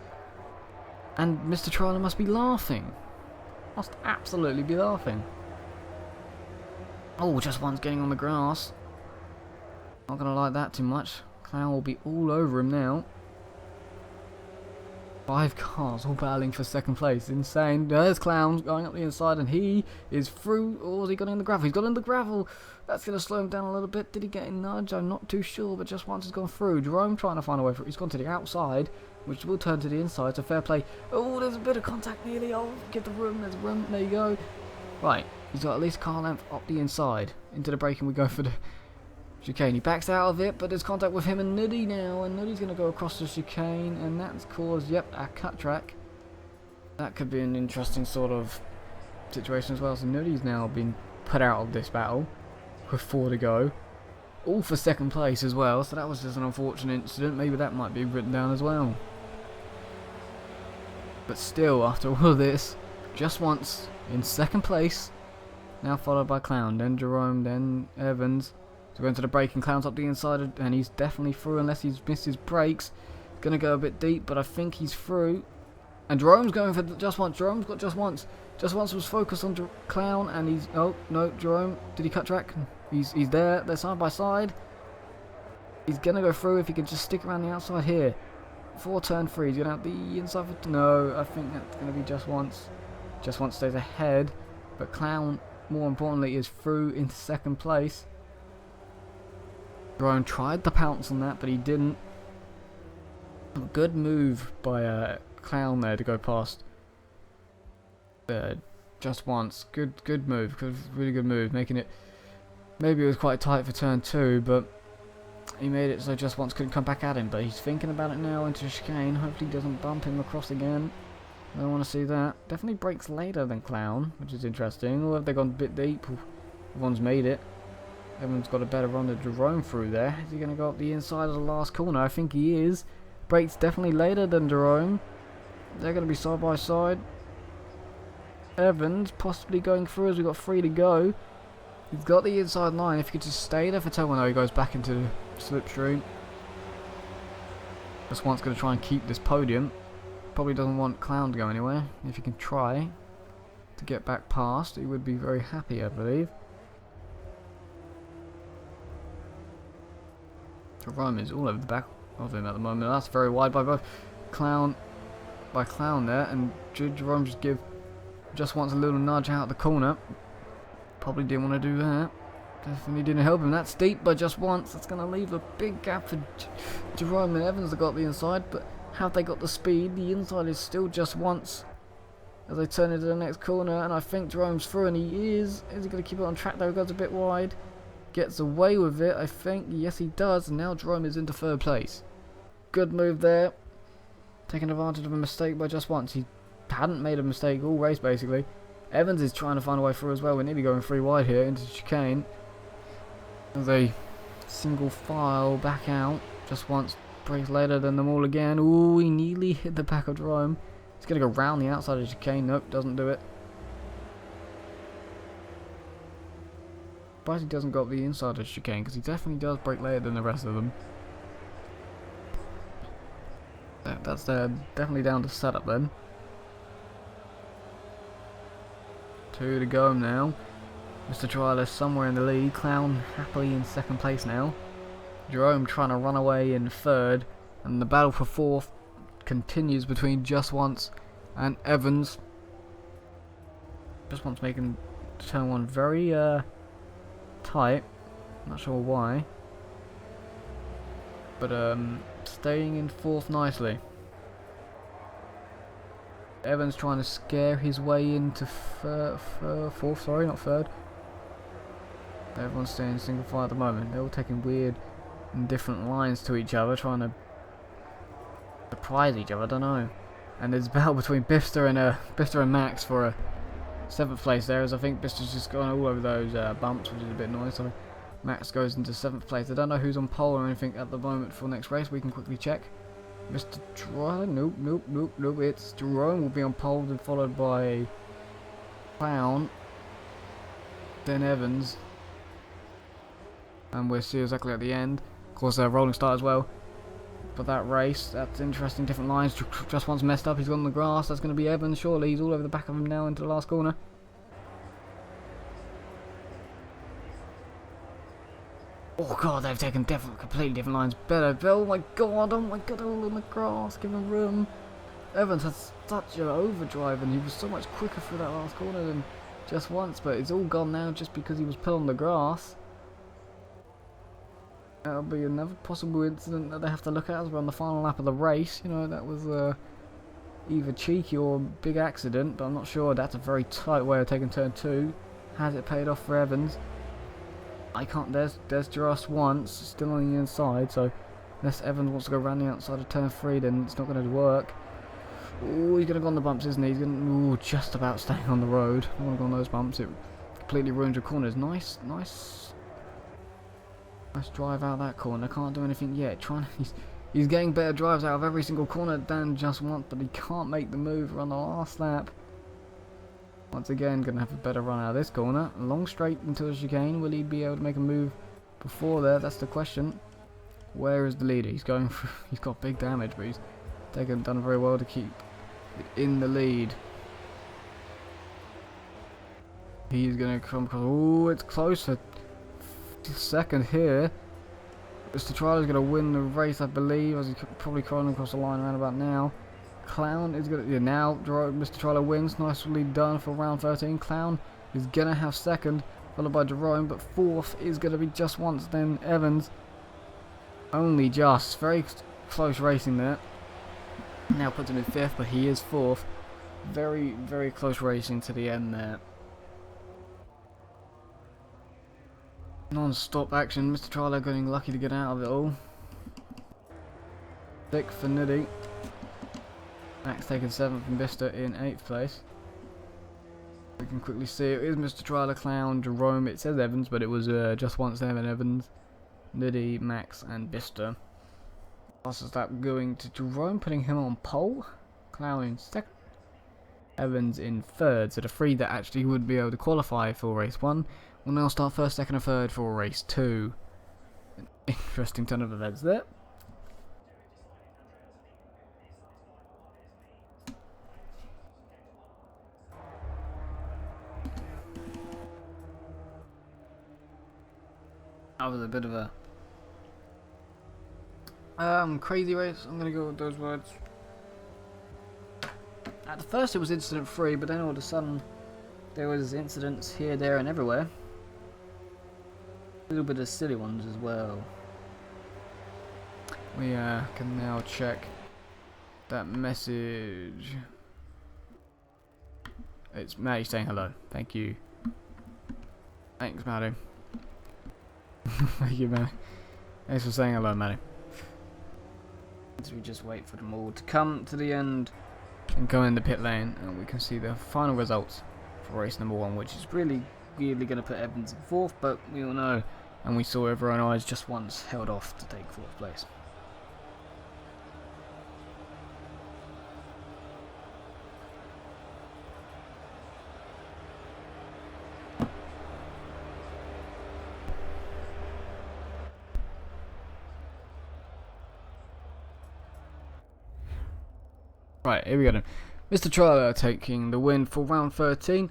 Speaker 1: And Mr. Trialer must be laughing. Must absolutely be laughing. Oh, Just Once getting on the grass. Not gonna like that too much. Clown will be all over him now. 5 cars all battling for 2nd place. Insane. There's Clown going up the inside and he is through. Or has he got in the gravel? He's got in the gravel. That's going to slow him down a little bit. Did he get a nudge? I'm not too sure, but Just Once has gone through. Jerome trying to find a way through. He's gone to the outside, which will turn to the inside. So fair play. Oh, there's a bit of contact nearly. Oh, give the room. There's room. There you go. Right. He's got at least car length up the inside. Into the braking we go for the chicane. He backs out of it, but there's contact with him and Nuddy now. And Nuddy's going to go across the chicane. And that's caused, yep, a cut track. That could be an interesting sort of situation as well. So Nuddy's now been put out of this battle. With 4 to go. All for 2nd place as well. So that was just an unfortunate incident. Maybe that might be written down as well. But still, after all of this, Just Once in 2nd place. Now followed by Clown, then Jerome, then Evans. So going to the brake and Clown's up the inside, and he's definitely through unless he's missed his brakes. Gonna go a bit deep, but I think he's through. And Jerome's going for Just Once. Jerome's got Just Once. Just Once was focused on Clown, and he's... Oh, no, Jerome. Did he cut track? He's there. They're side by side. He's gonna go through if he can just stick around the outside here. 4 turn 3. He's gonna have the inside for... No, I think that's gonna be Just Once. Just Once stays ahead. But Clown, more importantly, is through into 2nd place. Jerome tried to pounce on that, but he didn't. Good move by Clown there to go past Just Once. Good move. Really good move. Making it... Maybe it was quite tight for turn 2, but he made it so Just Once couldn't come back at him. But he's thinking about it now into the chicane. Hopefully he doesn't bump him across again. I don't want to see that. Definitely brakes later than Clown, which is interesting. Or have they gone a bit deep? Everyone's made it. Everyone's got a better run to Jerome through there. Is he going to go up the inside of the last corner? I think he is. Brakes definitely later than Jerome. They're going to be side by side. Evans possibly going through as we've got 3 to go. He's got the inside line. If he could just stay there for 10, well, no, he goes back into the slipstream. Just once going to try and keep this podium. Probably doesn't want Clown to go anywhere. If he can try to get back past, he would be very happy, I believe. Jerome is all over the back of him at the moment. That's very wide by both Clown there, and Jerome just wants a little nudge out the corner. Probably didn't want to do that. Definitely didn't help him. That's deep, but just once. That's going to leave a big gap for Jerome and Evans have got the inside, but have they got the speed? The inside is still just once as they turn into the next corner, and I think Jerome's through, and he is. Is he going to keep it on track though? He goes a bit wide. Gets away with it, I think. Yes, he does, and now Jerome is into 3rd place. Good move there. Taking advantage of a mistake by just once. He hadn't made a mistake all race, basically. Evans is trying to find a way through as well. We're nearly going 3 wide here into the chicane. As a single file back out. Just once. Brakes later than them all again. Ooh, he nearly hit the back of Jerome. He's going to go round the outside of the chicane. Nope, doesn't do it. But he doesn't got the inside of the chicane because he definitely does brake later than the rest of them. That's definitely down to setup then. 2 to go now. Mr. Trialer somewhere in the lead. Clown happily in 2nd place now. Jerome trying to run away in 3rd. And the battle for 4th continues between Just Once and Evans. Just Once making turn 1 very tight. Not sure why. But staying in 4th nicely. Evans trying to scare his way into 4th, sorry, not 3rd. Everyone's staying single file at the moment. They're all taking weird and different lines to each other, trying to surprise each other, I don't know. And there's a battle between Bifster and Max for a 7th place there, as I think Bifster's just gone all over those bumps, which is a bit annoying, so Max goes into 7th place. I don't know who's on pole or anything at the moment for next race, we can quickly check. Mr. Trialer, nope, it's Jerome will be on pole, then followed by Clown, then Evans, and we'll see exactly at the end. Of course, a rolling start as well for that race. That's interesting, different lines. Just Once messed up, he's on the grass. That's going to be Evans, surely. He's all over the back of him now into the last corner. Oh god, they've taken completely different lines. Better. Oh my god, they're all on the grass, give him room. Evans has such an overdrive and he was so much quicker through that last corner than Just Once, but it's all gone now just because he was put on the grass. That'll be another possible incident that they have to look at as we're on the final lap of the race. You know, that was either cheeky or a big accident, but I'm not sure. That's a very tight way of taking turn 2. Has it paid off for Evans? I can't, there's Just Once, still on the inside, so unless Evans wants to go around the outside of turn 3, then it's not going to work. Ooh, he's going to go on the bumps, isn't he? He's going to, just about staying on the road. I don't want to go on those bumps, it completely ruins your corners. Nice drive out of that corner, can't do anything yet. He's getting better drives out of every single corner than Just Once, but he can't make the move on the last lap. Once again, going to have a better run out of this corner. Long straight into the chicane. Will he be able to make a move before there? That's the question. Where is the leader? He's going for, he's got big damage, but he's done very well to keep in the lead. He's going to come across. Oh, it's close for second here. Mr. Trialer's going to win the race, I believe, as he's probably crawling across the line around about now. Clown is going to, now Mr. Trialer wins, nicely done for round 13. Clown is going to have 2nd, followed by Jerome, but 4th is going to be Just Once, then Evans. Only just, very close racing there. Now puts him in 5th, but he is 4th. Very, very close racing to the end there. Non-stop action, Mr. Trialer getting lucky to get out of it all. 6th for Niddy. Max taking 7th and Vista in 8th place. We can quickly see it is Mr. Trialer, Clown, Jerome. It says Evans, but it was just once there and Evans, Niddy, Max, and Vista. Fastest lap going to Jerome, putting him on pole. Clown in 2nd. Evans in 3rd. So the 3 that actually would be able to qualify for race 1 will now start 1st, 2nd, and 3rd for race 2. An interesting turn of events there. That was a bit of a crazy race. I'm gonna go with those words. At the first it was incident free, but then all of a sudden there was incidents here, there, and everywhere. A little bit of silly ones as well. We can now check that message. It's Maddie saying hello. Thank you. Thanks, Maddie. Thank you, Maddie. Thanks for saying hello, Maddie. So we just wait for them all to come to the end and go in the pit lane, and we can see the final results for race number 1, which is really weirdly going to put Evans in 4th, but we all know, and we saw everyone eyes just once held off to take 4th place. Right, here we go then. Mr. Trialer taking the win for round 13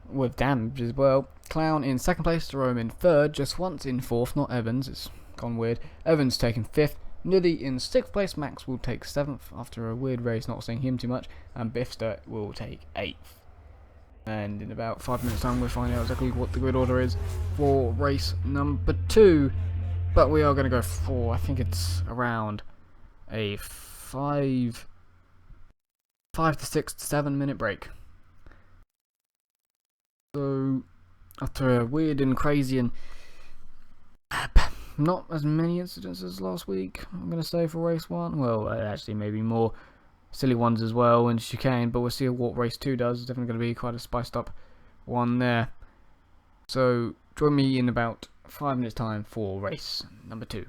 Speaker 1: with damage as well. Clown in 2nd place, Jerome in 3rd, just once in 4th, not Evans, it's gone weird. Evans taking 5th, Niddy in 6th place, Max will take 7th after a weird race, not seeing him too much, and Bifster will take 8th. And in about 5 minutes time we'll find out exactly what the grid order is for race number 2. But we are going to go for, I think it's around a 5 to 6 to 7 minute break. So after a weird and crazy and not as many incidents as last week, I'm going to say, for race 1. Well, actually maybe more silly ones as well and chicane, but we'll see what race 2 does. It's definitely going to be quite a spiced up one there. So join me in about 5 minutes time for race number 2.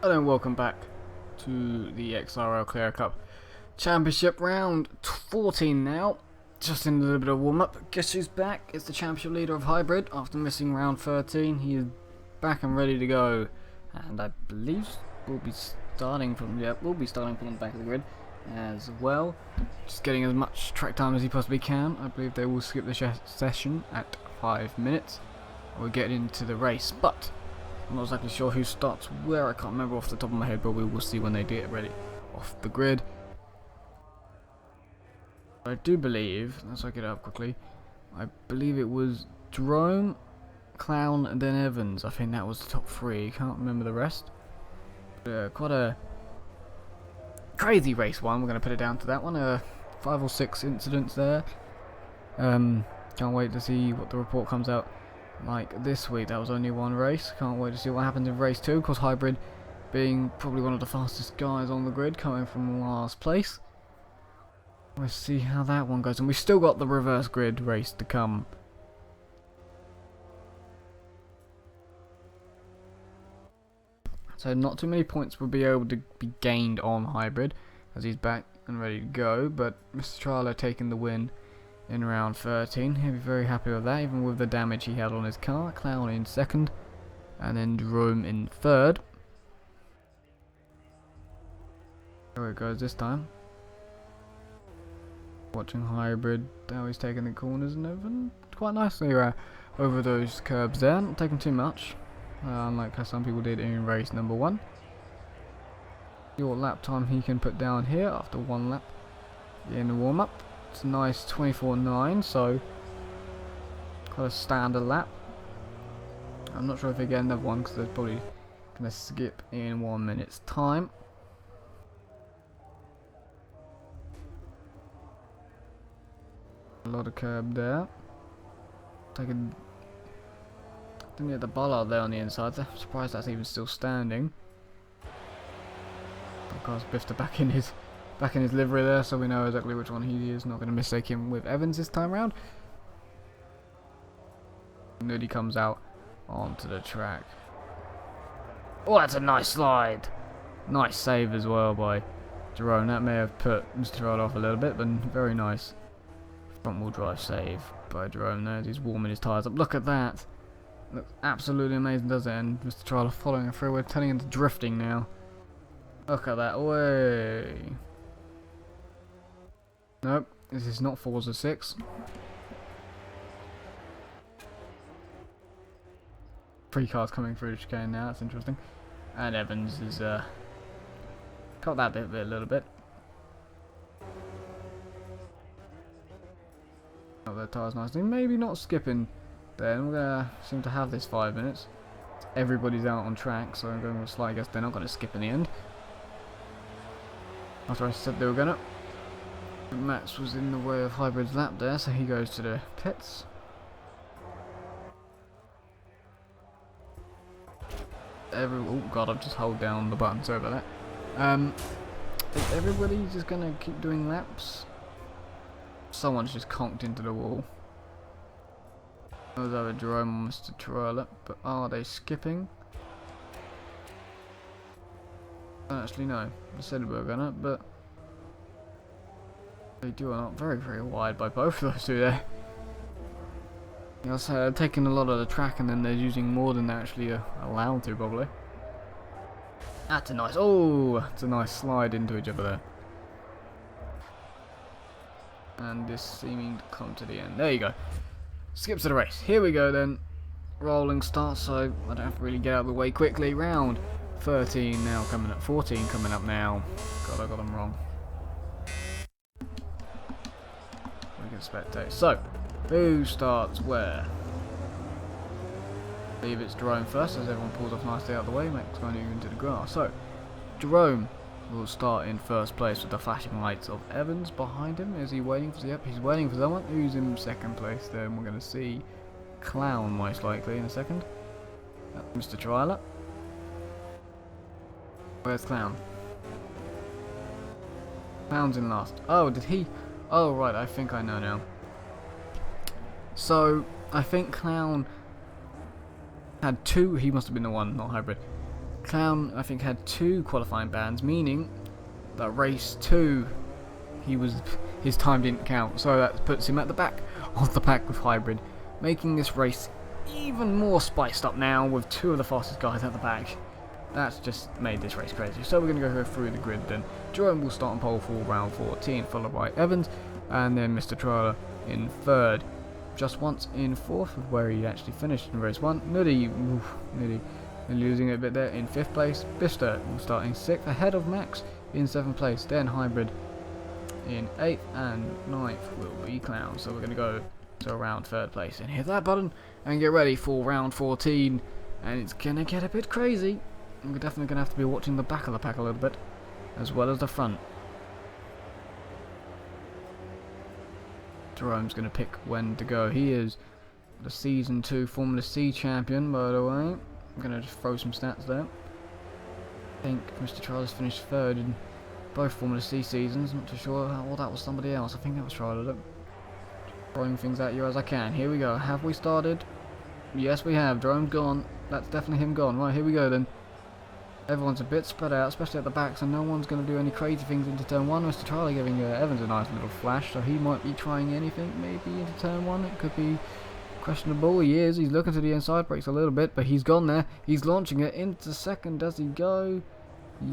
Speaker 1: Hello and welcome back to the XRL Clio Cup Championship round 14 now. Just in a little bit of warm up. Guess who's back? It's the championship leader of Hybrid after missing round 13. He is back and ready to go. And I believe we'll be starting from the back of the grid as well. Just getting as much track time as he possibly can. I believe they will skip the session at 5 minutes. We'll get into the race, but I'm not exactly sure who starts where. I can't remember off the top of my head, but we will see when they get ready off the grid. I do believe, let's look it up quickly, I believe it was Jerome, Clown and then Evans. I think that was the top three, can't remember the rest. Quite a crazy race one, we're going to put it down to that one. 5 or 6 incidents there. Can't wait to see what the report comes out like this week. That was only one race. Can't wait to see what happens in race 2. Of course, Hybrid being probably one of the fastest guys on the grid, coming from last place. Let's see how that one goes. And we've still got the reverse grid race to come. So not too many points will be able to be gained on Hybrid as he's back and ready to go. But Mr. Trailer taking the win in round 13. He'll be very happy with that, even with the damage he had on his car. Clown in second, and then Jerome in third. There it goes this time. Watching Hybrid, how he's taking the corners and everything quite nicely over those curbs there. Not taking too much, unlike how some people did in race number 1. See what lap time he can put down here after one lap in the warm up. It's a nice 24.9, so quite a standard lap. I'm not sure if they get another one because they're probably going to skip in 1 minute's time. A lot of curb there. Didn't get the bollard there on the inside. I'm surprised that's even still standing. Of course, biffed it back in his livery there, so we know exactly which one he is. Not going to mistake him with Evans this time round. And then he comes out onto the track. Oh, that's a nice slide. Nice save as well by Jerome. That may have put Mr. Rod off a little bit, but very nice front wheel drive save by Jerome there as he's warming his tyres up. Look at that. Looks absolutely amazing, does it? And Mr. Trailer following it through. We're turning into drifting now. Look at that. Way. Nope, this is not Forza 6. 3 cars coming through the chicane now, that's interesting. And Evans has cut that bit a little bit. Got their tyres nicely. Maybe not skipping then. We're going to seem to have this 5 minutes. Everybody's out on track, so I'm going with a slight guess they're not going to skip in the end. After I said they were going to. Max was in the way of Hybrid's lap there, so he goes to the pits. Oh god, I've just held down the button, sorry about that. Is everybody just gonna keep doing laps? Someone's just conked into the wall. Those over Jerome or Mr. Trailer, but are they skipping? I don't actually know. I said we were gonna, but they do are not very wide by both of those two there. Yes, they're taking a lot of the track and then they're using more than they're actually allowed to, probably. That's a nice, it's a nice slide into each other there. And this seeming to come to the end. There you go. Skips to the race. Here we go then. Rolling start, so I don't have to really get out of the way quickly. Round 13 now coming up, 14 coming up now. God, I got them wrong. We can spectate. So, who starts where? I believe it's Jerome first, as everyone pulls off nicely out of the way. Max going into the grass. So, Jerome will start in first place with the flashing lights of Evans behind him. Is he waiting for? Yep, he's waiting for someone. Who's in second place? Then we're going to see Clown most likely in a second. Mr. Trailer. Where's Clown? Clown's in last. Oh, did he? Oh, right. I think I know now. So, I think Clown had 2, he must have been the one, not Hybrid, Clown, I think, had 2 qualifying bans, meaning that race 2, his time didn't count. So that puts him at the back of the pack with Hybrid, making this race even more spiced up now with 2 of the fastest guys at the back. That's just made this race crazy. So we're going to go through the grid then. Jerome will start on pole for round 14, followed by Evans, and then Mr. Troller in 3rd. Just once in 4th, where he actually finished in race 1. Nuddy, nearly losing it a bit there, in 5th place. Bister will start in 6th, ahead of Max in 7th place. Then Hybrid in 8th, and 9th will be Clown. So we're going to go to around 3rd place and hit that button and get ready for round 14. And it's going to get a bit crazy. We're definitely going to have to be watching the back of the pack a little bit, as well as the front. Jerome's going to pick when to go. He is the Season 2 Formula C champion, by the way. I'm going to just throw some stats there. I think Mr. Charles finished 3rd in both Formula C seasons. Not too sure. Well, that was somebody else. I think that was Charlie. Look, throwing things at you as I can. Here we go. Have we started? Yes, we have. Jerome's gone. That's definitely him gone. Right, here we go then. Everyone's a bit spread out, especially at the back, so no one's going to do any crazy things into turn 1. Mr. Charlie giving Evans a nice little flash, so he might be trying anything maybe into turn 1. It could be questionable. He is. He's looking to the inside, brakes a little bit, but he's gone there. He's launching it into 2nd. Does he go?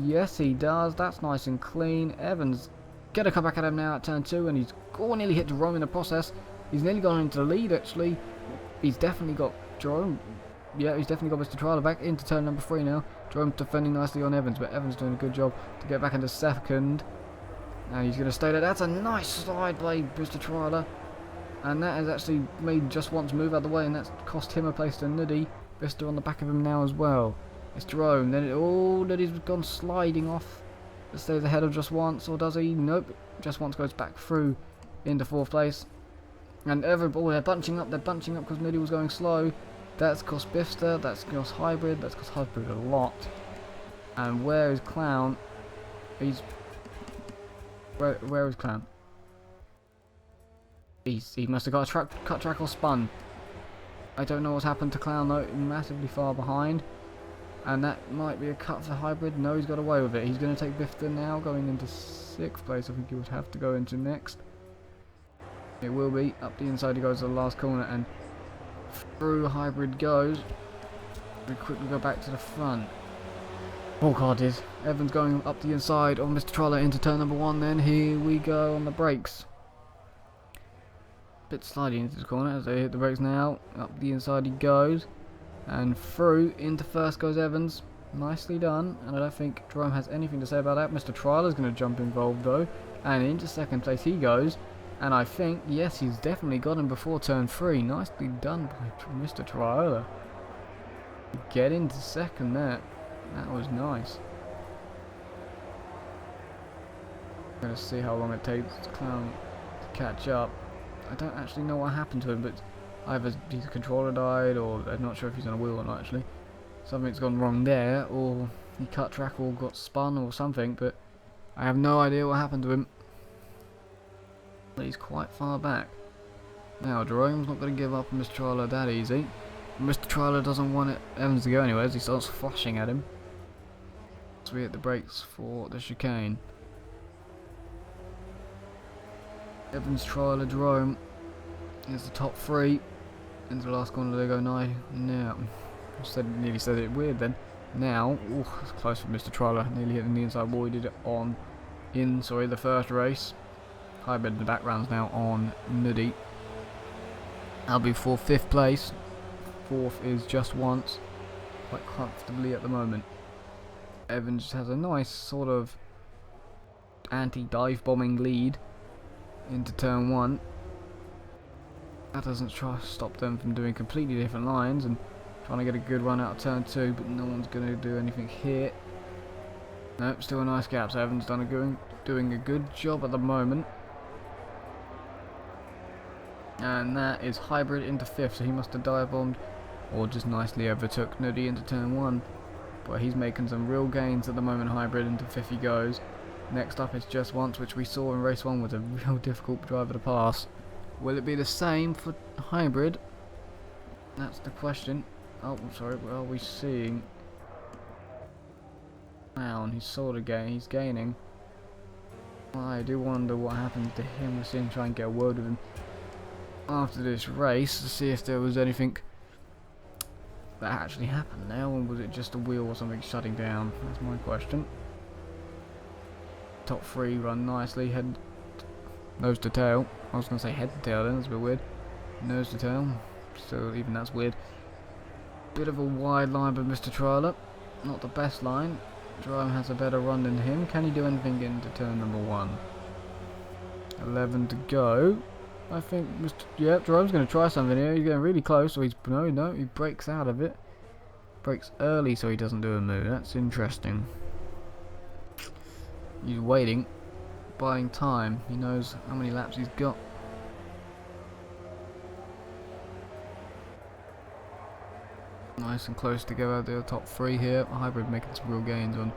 Speaker 1: Yes, he does. That's nice and clean. Evans going to come back at him now at turn 2, and he's nearly hit Jerome in the process. He's nearly gone into the lead, actually. He's definitely got Jerome. Yeah, he's definitely got Mr. Trialer back into turn number 3 now. Jerome defending nicely on Evans, but Evans doing a good job to get back into 2nd. And he's going to stay there. That's a nice slide blade, Mr. Trialer. And that has actually made Just Once move out of the way, and that's cost him a place to Nuddy. Bister on the back of him now as well. It's Jerome. Then Nuddy's gone sliding off. Stays ahead of Just Once, or does he? Nope. Just Once goes back through into 4th place. And they're bunching up. They're bunching up because Nuddy was going slow. That's cost Bister, that's cost Hybrid, that's cost Hybrid a lot. And where is Clown? He's... Where is Clown? He must have got a cut track or spun. I don't know what's happened to Clown though, massively far behind. And that might be a cut for Hybrid. No, he's got away with it. He's going to take Bifter now, going into 6th place. I think he would have to go into next. It will be. Up the inside he goes to the last corner, and through Hybrid goes. We quickly go back to the front. Oh god, is Evans going up the inside of Mr. Troller into turn number 1 then. Here we go on the brakes. Bit sliding into the corner as they hit the brakes now. Up the inside he goes. And through into 1st goes Evans. Nicely done. And I don't think Jerome has anything to say about that. Mr. Troller's going to jump involved though. And into 2nd place he goes. And I think, yes, he's definitely got him before turn 3. Nicely done by Mr. Triola. Get into 2nd there. That was nice. I'm going to see how long it takes Clown to catch up. I don't actually know what happened to him, but either his controller died, or I'm not sure if he's on a wheel or not actually. Something's gone wrong there, or he cut track or got spun or something, but I have no idea what happened to him. He's quite far back. Now Jerome's not going to give up on Mr. Trailer that easy. Mr. Trailer doesn't want Evans to go anywhere as he starts flashing at him. So we hit the brakes for the chicane. Evans, Trailer, Jerome is the top 3. Into the last corner they go now. Nearly said it weird then. Now, it's close for Mr. Trailer. Nearly hitting the inside wall. He did it on the first race. Hybrid in the background's now on Nuddy. That'll be for 5th place. 4th is Just Once, quite comfortably at the moment. Evans has a nice sort of anti-dive bombing lead into turn 1. That doesn't stop them from doing completely different lines and trying to get a good run out of turn 2, but no one's going to do anything here. Nope, still a nice gap. So Evans doing a good job at the moment. And that is Hybrid into 5th, so he must have dive bombed or just nicely overtook Nuddy into turn 1. But he's making some real gains at the moment. Hybrid into 5th he goes. Next up is Just Once, which we saw in race 1 was a real difficult driver to pass. Will it be the same for Hybrid? That's the question. Oh, sorry, what are we seeing? Clown, he's sort of he's gaining. I do wonder what happened to him. We'll see him try and get a word with him after this race to see if there was anything that actually happened now, or was it just a wheel or something shutting down? That's my question. Top three run nicely, head nose to tail. I was going to say head to tail then, that's a bit weird. Nose to tail, so even that's weird. Bit of a wide line by Mr. Trialer, not the best line. Jerome has a better run than him. Can he do anything into turn number 1? 11 to go. I think yeah, Jerome's going to try something here. He's getting really close, so he's no, he breaks out of it. Breaks early so he doesn't do a move. That's interesting. He's waiting, buying time. He knows how many laps he's got. Nice and close to go out the top 3 here. Hybrid making some real gains on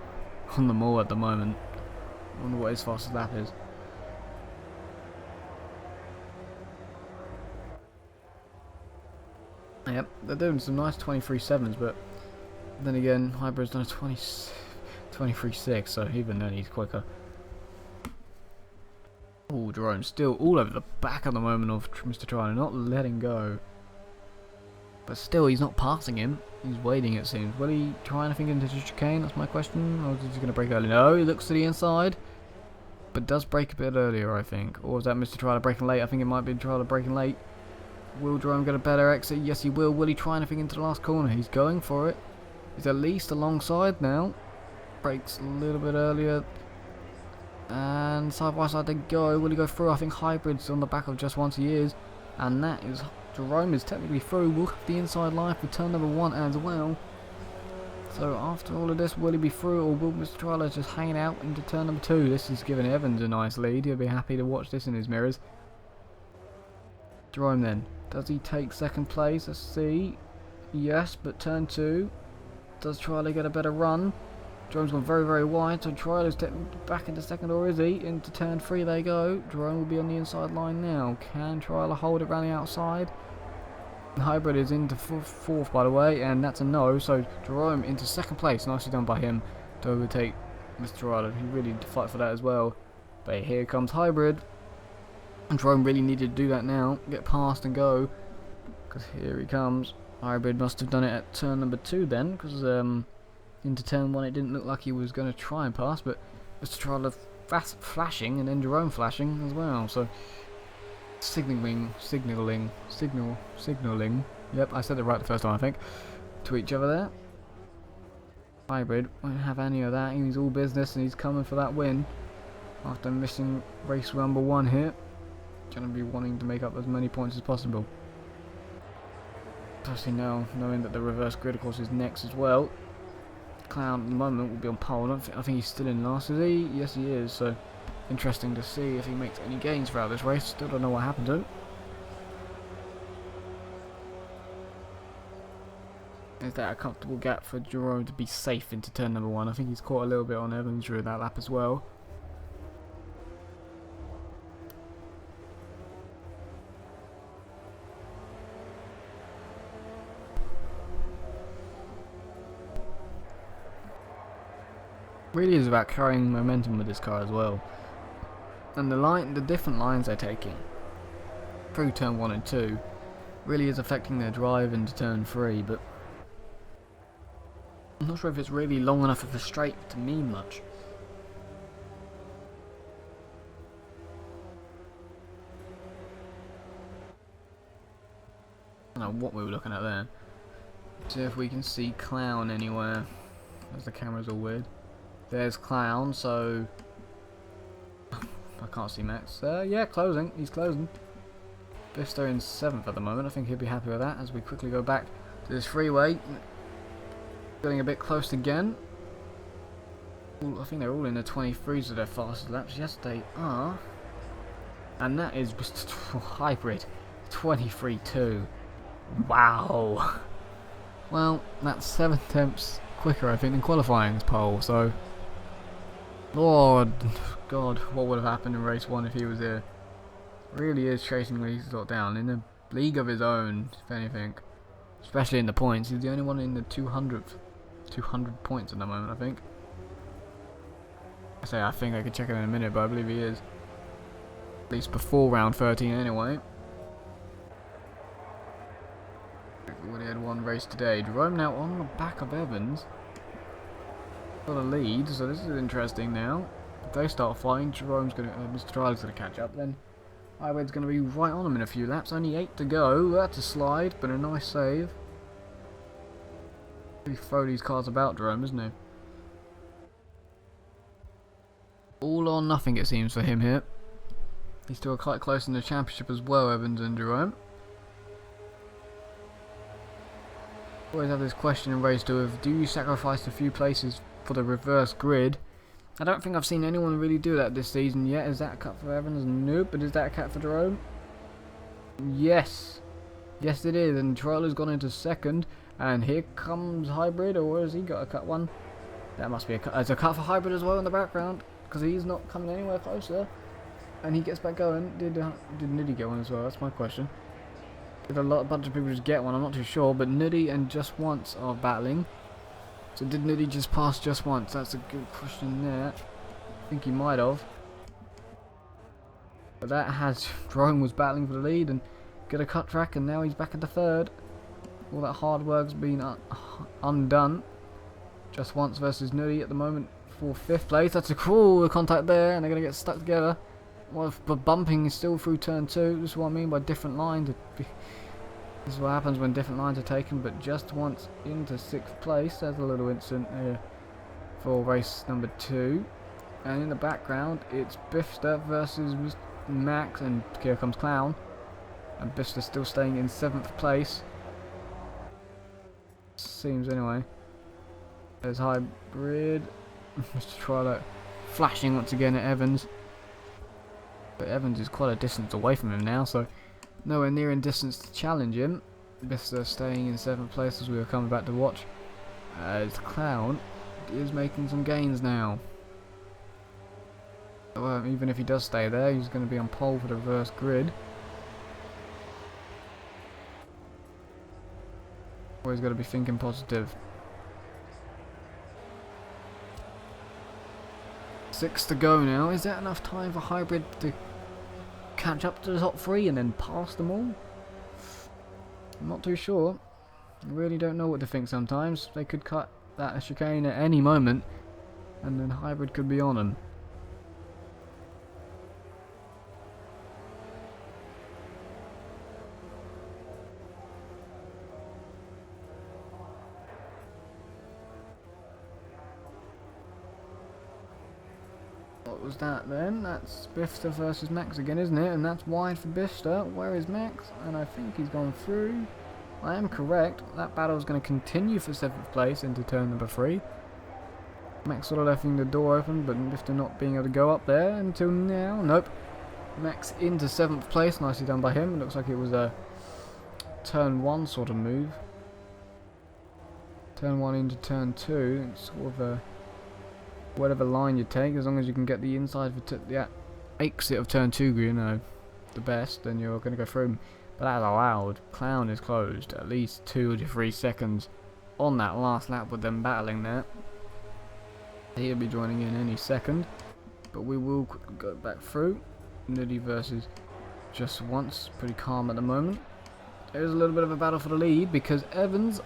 Speaker 1: them all at the moment. I wonder what his fastest lap is. Yep, they're doing some nice 23.7s, but then again, Hybrid's done a 23.6, so even then he's quicker. Oh, Jerome still all over the back at the moment of Mr. Trialer, not letting go. But still, he's not passing him. He's waiting, it seems. Will he try anything into the chicane? That's my question. Or is he going to break early? No, he looks to the inside. But does break a bit earlier, I think. Or is that Mr. Trialer breaking late? I think it might be Trialer breaking late. Will Jerome get a better exit? Yes, he will. Will he try anything into the last corner? He's going for it. He's at least alongside now. Breaks a little bit earlier. And side by side they go. Will he go through? I think Hybrid's on the back of just once he is. And that is... Jerome is technically through. We'll have the inside line for turn number 1 as well. So after all of this, will he be through, or will Mr. Trialer just hanging out into turn number 2? This is giving Evans a nice lead. He'll be happy to watch this in his mirrors. Jerome then. Does he take second place? Let's see. Yes, but turn 2. Does Trialer get a better run? Jerome's gone very, very wide, so Trialer's back into second, or is he? Into turn 3 they go. Jerome will be on the inside line now. Can Trialer hold it around the outside? Hybrid is into fourth, by the way, and that's a no, so Jerome into second place. Nicely done by him to overtake Mr. Trialer. He really need to fight for that as well. But here comes Hybrid. And Jerome really needed to do that now. Get past and go. Because here he comes. Hybrid must have done it at turn number 2 then, because into turn 1 it didn't look like he was going to try and pass, but Mr. Trialer flashing and then Jerome flashing as well, so signaling, yep, I said it right the first time I think, to each other there. Hybrid won't have any of that. He's all business and he's coming for that win after missing race number 1 here. Going to be wanting to make up as many points as possible. Especially now knowing that the reverse grid of course is next as well. Clown at the moment will be on pole. I think he's still in last, is he? Yes he is, so interesting to see if he makes any gains throughout this race. Still don't know what happened to him. Is that a comfortable gap for Jerome to be safe into turn number 1? I think he's caught a little bit on Evans during that lap as well. Really is about carrying momentum with this car as well, and the different lines they're taking through turn 1 and 2 really is affecting their drive into turn 3, but I'm not sure if it's really long enough of a straight to mean much. I don't know what we were looking at there. See if we can see Clown anywhere, as the camera's all weird. There's Clown, so I can't see Max. Yeah, closing. He's closing. Bister in 7th at the moment. I think he'll be happy with that as we quickly go back to this freeway. Getting a bit close again. Ooh, I think they're all in the 23s of their fastest laps. Yes, they are. And that is just Hybrid 23.2. Wow. Well, that's 7 tenths quicker, I think, than qualifying's pole, so Lord God, what would have happened in race 1 if he was here? Really is chasing Xcite down in a league of his own, if anything. Especially in the points. He's the only one in the 200 points at the moment, I think. I think I could check it in a minute, but I believe he is. At least before round 13 anyway. We've already had one race today. Jerome now on the back of Evans. Got a lead, so this is interesting now. If they start fighting, Mr. Trial's gonna catch up then. Hybrid's gonna be right on him in a few laps. Only 8 to go. That's a slide, but a nice save. Really throw these cars about, Jerome, isn't he? All or nothing, it seems, for him here. He's still quite close in the championship as well, Evans and Jerome. Always have this question in race 2 of, do you sacrifice a few places for the reverse grid? I don't think I've seen anyone really do that this season yet. Is that a cut for Evans? Nope. But is that a cut for Jerome? Yes. Yes it is. And Troller's gone into second. And here comes Hybrid, or has he got a cut one? That must be a cut. There's a cut for Hybrid as well in the background, because he's not coming anywhere closer. And he gets back going. Did Niddy get one as well? That's my question. Did a bunch of people just get one? I'm not too sure. But Niddy and Just Once are battling. So did Niddy just pass Just Once? That's a good question there. I think he might have. But that has Drone was battling for the lead and get a cut track, and now he's back at the third. All that hard work's been undone. Just Once versus Niddy at the moment for 5th place. That's a cool contact there, and they're going to get stuck together. Well, but bumping is still through turn 2. This is what I mean by different lines. This is what happens when different lines are taken, but Just Once into 6th place. There's a little incident here for race number 2. And in the background, it's Bifster versus Max, and here comes Clown. And Bifster still staying in 7th place. Seems anyway. There's Hybrid. Mr. Twilight flashing once again at Evans. But Evans is quite a distance away from him now, so nowhere near in distance to challenge him. Bifster staying in 7th place as we were coming back to watch. As Clown is making some gains now. Well, even if he does stay there, he's going to be on pole for the reverse grid. Always got to be thinking positive. 6 to go now. Is that enough time for Hybrid to catch up to the top 3 and then pass them all? I'm not too sure. I really don't know what to think sometimes. They could cut that chicane at any moment, and then Hybrid could be on them. What was that then? That's Bifster versus Max again, isn't it? And that's wide for Bifster. Where is Max? And I think he's gone through. I am correct. That battle is going to continue for 7th place into turn number 3. Max sort of leaving the door open, but Bifster not being able to go up there until now. Nope. Max into 7th place. Nicely done by him. It looks like it was a turn 1 sort of move. Turn 1 into turn 2. It's sort of a whatever line you take, as long as you can get the inside for the exit of turn 2 green, the best, then you're going to go through. But as allowed, Clown is closed at least 2 to 3 seconds on that last lap with them battling there. He'll be joining in any second, but we will go back through. Niddy versus Just Once, pretty calm at the moment. There's a little bit of a battle for the lead because Evans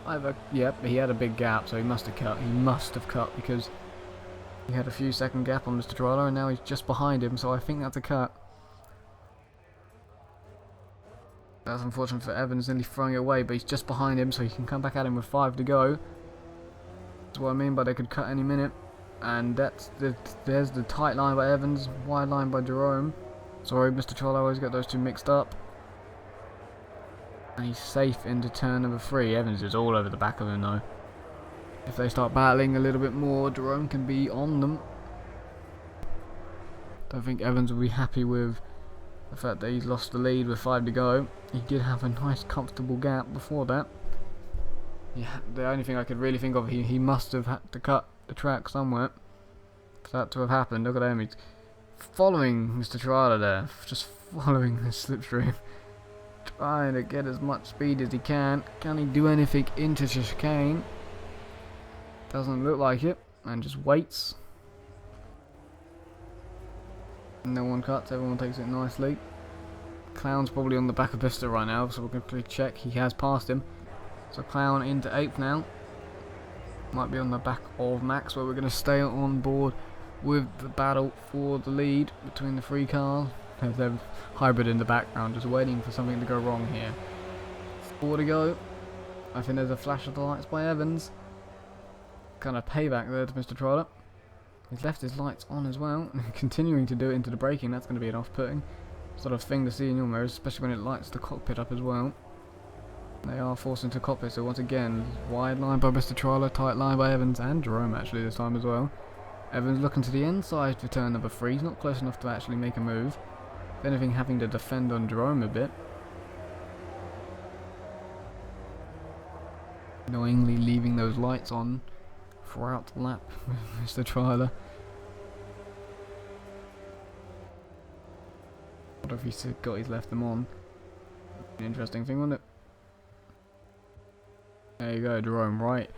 Speaker 1: yep, he had a big gap, so he must have cut. He must have cut because he had a few second gap on Mr. Troller, and now he's just behind him, so I think that's a cut. That's unfortunate for Evans, nearly throwing it away, but he's just behind him, so he can come back at him with 5 to go. That's what I mean by they could cut any minute. And there's the tight line by Evans, wide line by Jerome. Sorry, Mr. Troller, I always get those two mixed up. And he's safe into turn number 3. Evans is all over the back of him though. If they start battling a little bit more, Jerome can be on them. Don't think Evans will be happy with the fact that he's lost the lead with 5 to go. He did have a nice comfortable gap before that. Yeah, the only thing I could really think of, he must have had to cut the track somewhere for that to have happened. Look at him, he's following Mr. Troller there, just following the slipstream. Trying to get as much speed as he can. Can he do anything into the chicane? Doesn't look like it, and just waits. No one cuts, everyone takes it nicely. Clown's probably on the back of Pista right now, so we're going to quickly check. He has passed him. So Clown into 8th now. Might be on the back of Max, where we're going to stay on board with the battle for the lead between the 3 cars. There's Hybrid in the background, just waiting for something to go wrong here. 4 to go. I think there's a flash of the lights by Evans. Kind of payback there to Mr. Trotter. He's left his lights on as well, continuing to do it into the braking. That's going to be an off-putting sort of thing to see in your mirrors, especially when it lights the cockpit up as well. They are forced into cockpit, so once again, wide line by Mr. Trotter, tight line by Evans and Jerome actually this time as well. Evans looking to the inside for turn number 3. He's not close enough to actually make a move. If anything, having to defend on Jerome a bit. Annoyingly leaving those lights on throughout the lap with Mr. Trotter. What if he's left them on? An interesting thing, wasn't it? There you go, Jerome, right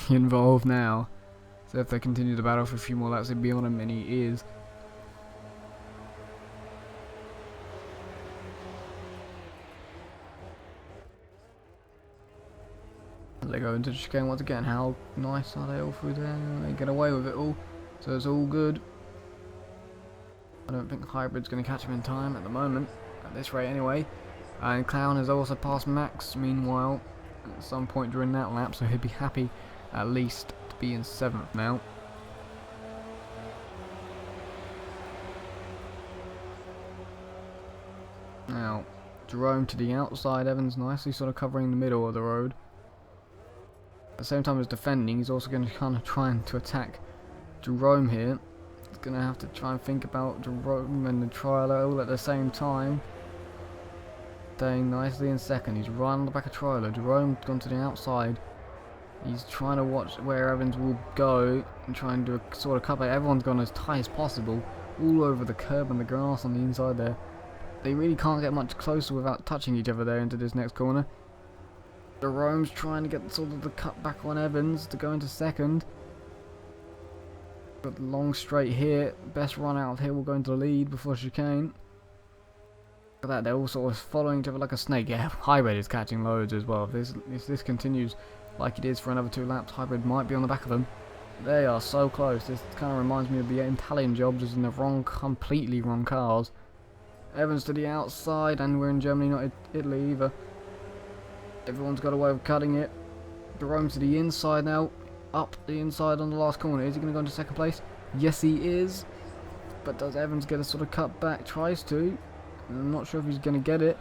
Speaker 1: involved now. So if they continue the battle for a few more laps, they'd be on him, and he is. They go into the chicane once again. How nice are they all through there? They get away with it all, so it's all good. I don't think Hybrid's going to catch him in time at the moment, at this rate anyway. And Clown has also passed Max, meanwhile, at some point during that lap, so he'd be happy at least to be in 7th now. Now, Jerome to the outside, Evans nicely sort of covering the middle of the road. At the same time as defending, he's also going to kind of trying to attack Jerome here. He's going to have to try and think about Jerome and the Trailer all at the same time. Staying nicely in 2nd. He's right on the back of Trailer. Jerome's gone to the outside. He's trying to watch where Evans will go and try and do a sort of cover. Everyone's gone as tight as possible, all over the curb and the grass on the inside there. They really can't get much closer without touching each other there into this next corner. Jerome's trying to get sort of the cut back on Evans to go into 2nd. Got the long straight here. Best run out of here will go into the lead before chicane. Look at that, they're all sort of following each other like a snake. Yeah, Hybrid is catching loads as well. If this continues like it is for another 2 laps, Hybrid might be on the back of them. They are so close. This kind of reminds me of the Italian job, just in the completely wrong cars. Evans to the outside, and we're in Germany, not Italy either. Everyone's got a way of cutting it. Jerome to the inside now. Up the inside on the last corner. Is he going to go into 2nd place? Yes, he is. But does Evans get a sort of cut back? Tries to. I'm not sure if he's going to get it.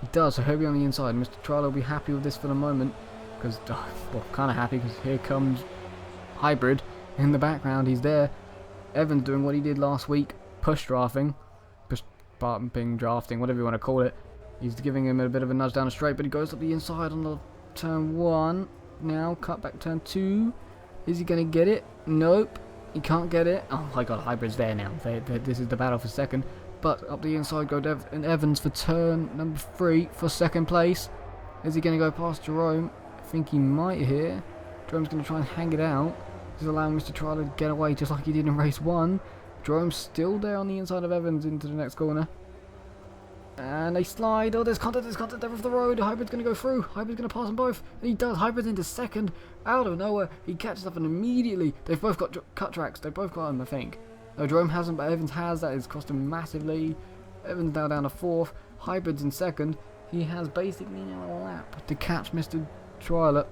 Speaker 1: He does, so he'll be on the inside. Mr. Trailer will be happy with this for the moment. Because, well, kind of happy, because here comes Hybrid in the background. He's there. Evans doing what he did last week. Push drafting. Push bumping, drafting, whatever you want to call it. He's giving him a bit of a nudge down the straight, but he goes up the inside on the turn 1. Now, cut back turn 2. Is he going to get it? Nope. He can't get it. Oh my god, Hybrid's there now. This is the battle for 2nd. But up the inside go Evans for turn number 3 for 2nd place. Is he going to go past Jerome? I think he might here. Jerome's going to try and hang it out. He's allowing Mr. Trailer to get away just like he did in race 1. Jerome's still there on the inside of Evans into the next corner. And they slide. Oh, there's contact there off the road. Hybrid's going to go through. Hybrid's going to pass them both. And he does. Hybrid's into 2nd. Out of nowhere. He catches up and immediately. They've both got cut tracks. They've both got them, I think. No, Jerome hasn't, but Evans has. That has cost him massively. Evans now down to 4th. Hybrid's in 2nd. He has basically now a lap to catch Mr. Trailer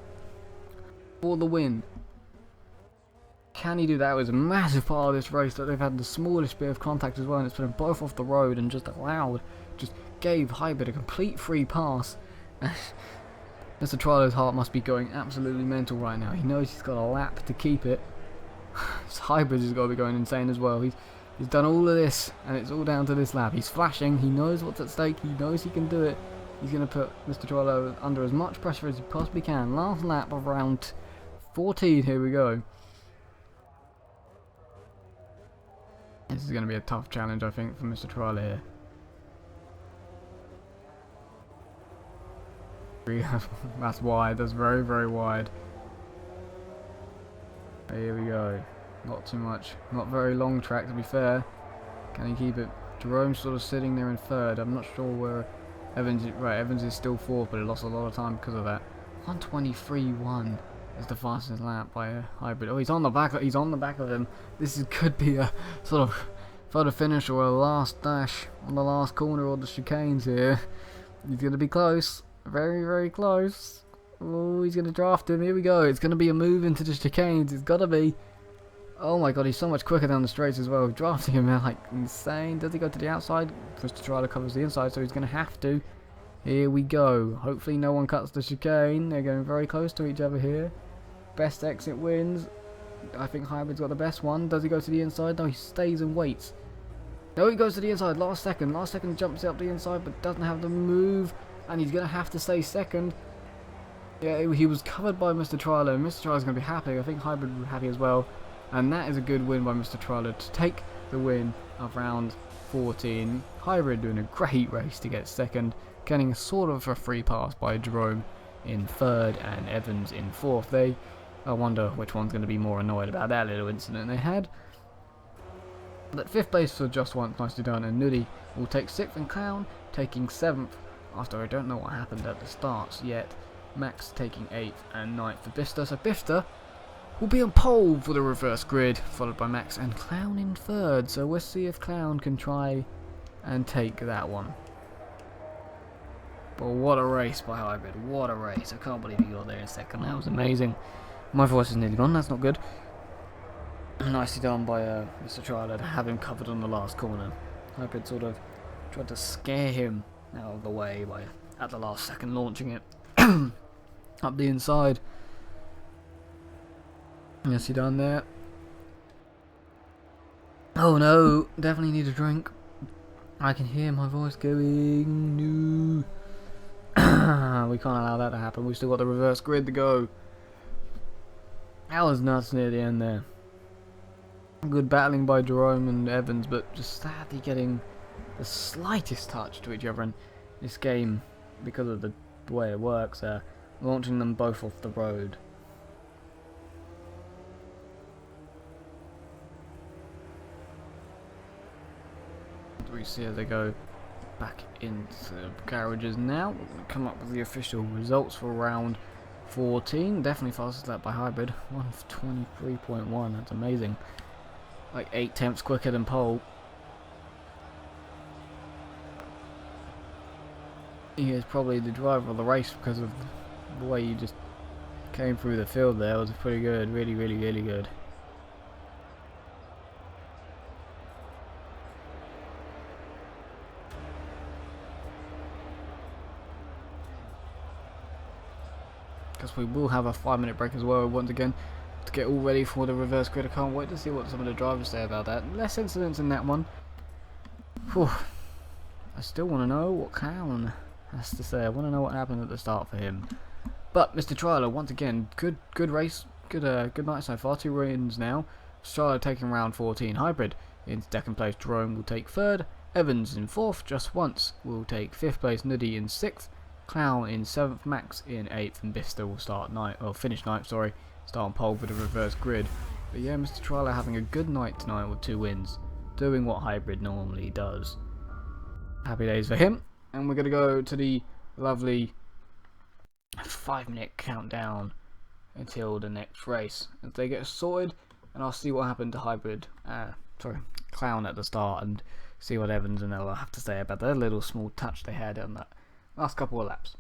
Speaker 1: for the win. Can he do that? It was a massive part of this race that they've had the smallest bit of contact as well, and it's put them both off the road and just gave Hybrid a complete free pass. Mr. Trailer's heart must be going absolutely mental right now. He knows he's got a lap to keep it. His Hybrid has got to be going insane as well. He's done all of this, and it's all down to this lap. He's flashing. He knows what's at stake. He knows he can do it. He's going to put Mr. Trailer under as much pressure as he possibly can. Last lap of round 14. Here we go. This is going to be a tough challenge, I think, for Mr. Trailer here. That's wide. That's very, very wide. Here we go. Not too much. Not very long track, to be fair. Can he keep it? Jerome's sort of sitting there in third. I'm not sure where Evans is. Right, Evans is still fourth, but he lost a lot of time because of that. 123.1 is the fastest lap by a hybrid. Oh, he's on the back. He's on the back of him. Could be a sort of photo finish or a last dash on the last corner or the chicanes here. He's gonna be close. Very, very close. Oh, he's gonna draft him. Here we go. It's gonna be a move into the chicanes. It's gotta be. Oh my god, he's so much quicker down the straights as well. Drafting him out like insane. Does he go to the outside? First to try to cover the inside, so he's gonna have to. Here we go. Hopefully no one cuts the chicane. They're going very close to each other here. Best exit wins. I think Hybrid's got the best one. Does he go to the inside? No, he stays and waits. No, he goes to the inside. Last second jumps up the inside, but doesn't have the move. And he's going to have to stay second. Yeah, he was covered by Mr. Trialer. Mr. Trialer's going to be happy. I think Hybrid will be happy as well. And that is a good win by Mr. Trialer to take the win of round 14. Hybrid doing a great race to get second. Getting sort of a free pass by Jerome in third and Evans in fourth. I wonder which one's going to be more annoyed about that little incident they had. But fifth place for Just Once, nicely done, and Nuddy will take sixth, and Clown taking seventh. After I don't know what happened at the starts yet. Max taking eighth and ninth for Bifter. So Bifter will be on pole for the reverse grid, followed by Max and Clown in third. So we'll see if Clown can try and take that one. But what a race by Hybrid, what a race. I can't believe he got there in second, that was amazing. My voice is nearly gone, that's not good. Nicely done by Mr. Trialer to have him covered on the last corner. Hybrid sort of tried to scare him out of the way by, at the last second, launching it up the inside. Yes, he done there. Oh no, definitely need a drink. I can hear my voice going, no. We can't allow that to happen. We've still got the reverse grid to go. That was nuts near the end there. Good battling by Jerome and Evans, but just sadly getting the slightest touch to each other in this game because of the way it works. Launching them both off the road. We see as they go back into garages now. We'll come up with the official results for round 14. Definitely fastest lap by Hybrid. 1:23.1. That's amazing. Like 8 tenths quicker than pole. He is probably the driver of the race because of the way he just came through the field there. It was pretty good. Really, really, really good. Because we will have a 5-minute break as well once again to get all ready for the reverse grid. I can't wait to see what some of the drivers say about that. Less incidents in that one. Whew. I still want to know what Clown has to say. I want to know what happened at the start for him. But Mr. Trialer, once again, good race, good night so far. 2 wins now. Trialer taking round 14. Hybrid in second place. Jerome will take third. Evans in fourth. Just Once will take fifth place. Nuddy in sixth. Clown in 7th, Max in 8th, and Bista will finish ninth, start on pole for the reverse grid. But yeah, Mr. Trialer having a good night tonight with 2 wins, doing what Hybrid normally does. Happy days for him, and we're going to go to the lovely 5-minute countdown until the next race. As they get sorted, and I'll see what happened to Clown at the start, and see what Evans and Ella have to say about that little small touch they had on that last couple of laps.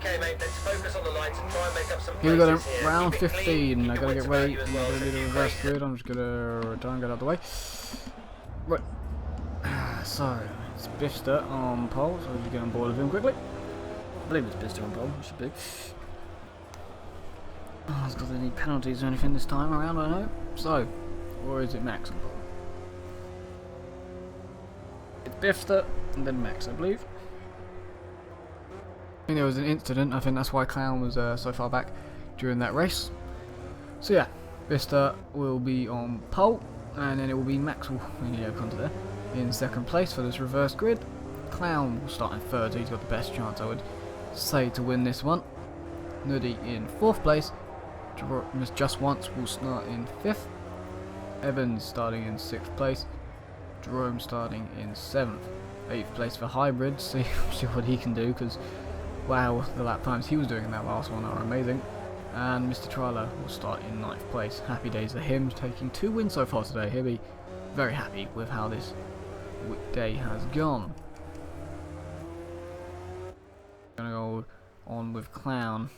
Speaker 2: Okay, mate, let's focus on the lights and try and make up some
Speaker 1: Here we go,
Speaker 2: places here.
Speaker 1: round
Speaker 2: Keep it clean,
Speaker 1: 15.
Speaker 2: keep
Speaker 1: I
Speaker 2: your
Speaker 1: gotta
Speaker 2: wits
Speaker 1: get ready.
Speaker 2: about you as
Speaker 1: I'm
Speaker 2: well,
Speaker 1: gonna
Speaker 2: so
Speaker 1: do the
Speaker 2: do
Speaker 1: reverse
Speaker 2: great.
Speaker 1: grid. I'm just gonna try and get out of the way. Right. So, it's Bifster on pole, so we'll get on board with him quickly. I believe it's Bifster on pole, it should be. Oh, has got any penalties or anything this time around, I don't know. So, or is it Max on pole? It's Bifster and then Max, I believe. I think there was an incident, I think that's why Clown was so far back during that race. So yeah, Bifster will be on pole, and then it will be Max will come to there in second place for this reverse grid. Clown will start in third, so he's got the best chance, I would say, to win this one. Nuddy in fourth place. Just Once will start in fifth. Evans starting in sixth place. Jerome starting in seventh. Eighth place for Hybrid. See what he can do, because wow, the lap times he was doing in that last one are amazing. And Mr. Trialer will start in ninth place. Happy days for him, taking 2 wins so far today. He'll be very happy with how this day has gone. Gonna go on with Clown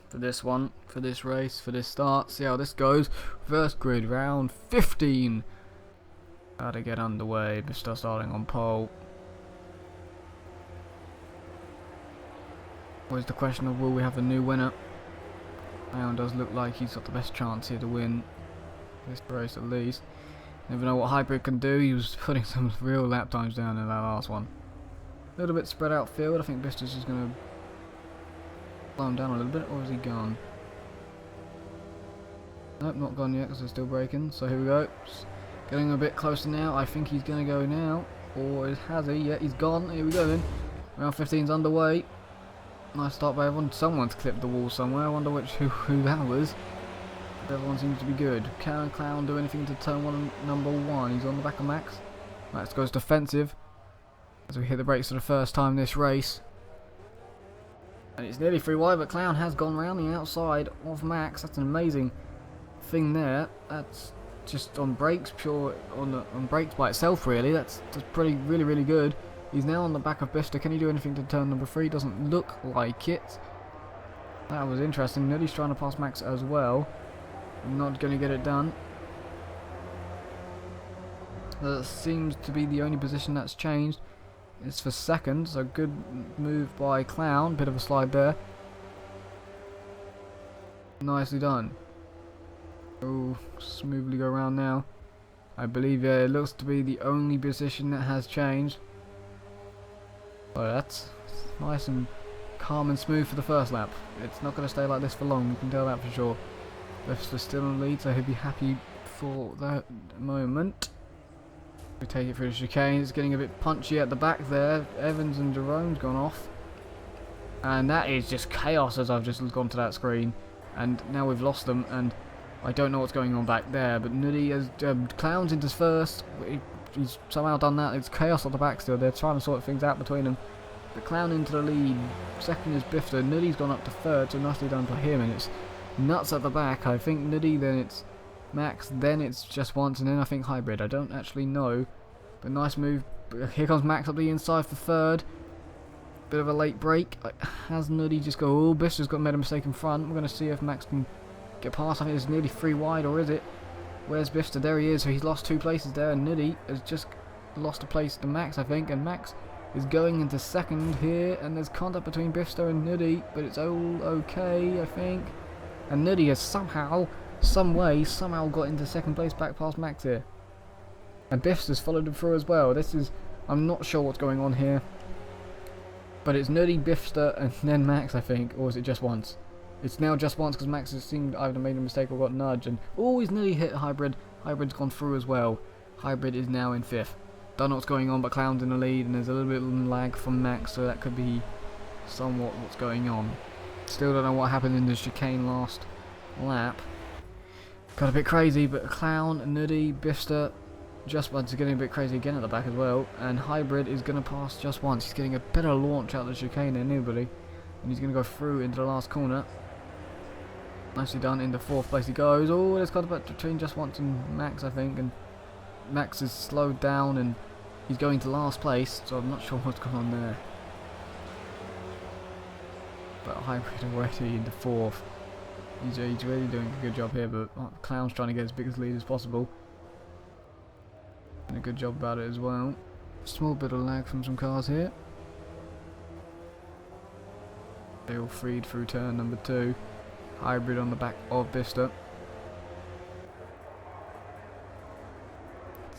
Speaker 1: for this one, for this race, for this start. See how this goes. First grid, round 15. Gotta get underway. Mr. starting on pole. Where's the question of will we have a new winner? Clown does look like he's got the best chance here to win this race at least. Never know what Hybrid can do. He was putting some real lap times down in that last one. A little bit spread out field. I think Bister's just going to slow him down a little bit, or is he gone? Nope, not gone yet because they're still braking. So here we go. Just getting a bit closer now. I think he's going to go now. Or has he? Yeah, he's gone. Here we go then. Round 15's underway. Nice start by everyone. Someone's clipped the wall somewhere. I wonder who that was. Everyone seems to be good. Can Clown do anything to turn number 1? He's on the back of Max. Max goes defensive as we hit the brakes for the first time this race. And it's nearly free wide, but Clown has gone round the outside of Max. That's an amazing thing there. That's just on brakes, pure on brakes by itself really. That's really good. He's now on the back of Bifster. Can he do anything to turn number 3? Doesn't look like it. That was interesting. Nuddy's trying to pass Max as well. Not going to get it done. That seems to be the only position that's changed. It's for second, so good move by Clown. Bit of a slide there. Nicely done. Oh, smoothly go around now. I believe it looks to be the only position that has changed. Oh, that's nice and calm and smooth for the first lap. It's not going to stay like this for long, you can tell that for sure. Biff's still in the lead, so he'll be happy for that moment. We take it through the chicane. It's getting a bit punchy at the back there. Evans and Jerome's gone off. And that is just chaos as I've just gone to that screen. And now we've lost them, and I don't know what's going on back there. But Nuddy has Clown's into first. He's somehow done that. It's chaos at the back still. They're trying to sort things out between them. The Clown into the lead. Second is Bifter. Nuddy's gone up to third, so nicely done for him. And it's nuts at the back. I think Nuddy, then it's Max, then it's Just Once, and then I think Hybrid. I don't actually know. But nice move. Here comes Max up the inside for third. Bit of a late break. Has Nuddy just go, oh, Bifter's made a mistake in front. We're going to see if Max can get past. I think it's nearly 3 wide, or is it? Where's Bifter? There he is. So he's lost 2 places there, and Nuddy has just lost a place to Max, I think, and Max is going into second here, and there's contact between Bifter and Nuddy, but it's all okay, I think. And Nuddy has somehow got into second place back past Max here. And Bifster's followed him through as well. I'm not sure what's going on here. But it's Nuddy, Bifster, and then Max, I think. Or is it Just Once? It's now Just Once because Max has seemed either made a mistake or got nudged. And oh, he's nearly hit Hybrid. Hybrid's gone through as well. Hybrid is now in 5th. Don't know what's going on, but Clown's in the lead, and there's a little bit of lag from Max, so that could be somewhat what's going on. Still don't know what happened in the chicane last lap. Got a bit crazy, but Clown, Nuddy, Bifster, Just Once is getting a bit crazy again at the back as well, and Hybrid is going to pass Just Once. He's getting a better launch out of the chicane than anybody, and he's going to go through into the last corner. Nicely done. Into 4th place he goes. Oh, there's contact between Just Once and Max, I think, and Max is slowed down and he's going to last place, so I'm not sure what's going on there. but hybrid already in the 4th. He's really doing a good job here, but Clown's trying to get as big as lead as possible. And a good job about it as well. Small bit of lag from some cars here. They all freed through turn number 2. Hybrid on the back of Bista.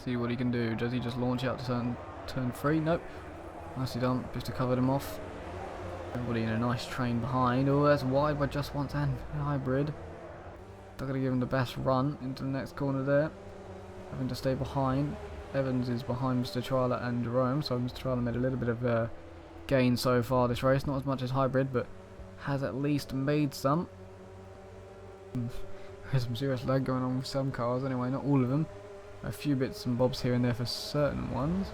Speaker 1: See what he can do. Does he just launch out to turn 3? Nope. Nicely done. Bista covered him off. Everybody in a nice train behind. Oh, that's wide by just once and hybrid. They're going to give him the best run into the next corner there. Having to stay behind. Evans is behind Mr. Trala and Jerome, so Mr. Trala made a little bit of gain so far this race. Not as much as hybrid, but has at least made some. There's some serious lag going on with some cars anyway, not all of them. A few bits and bobs here and there for certain ones.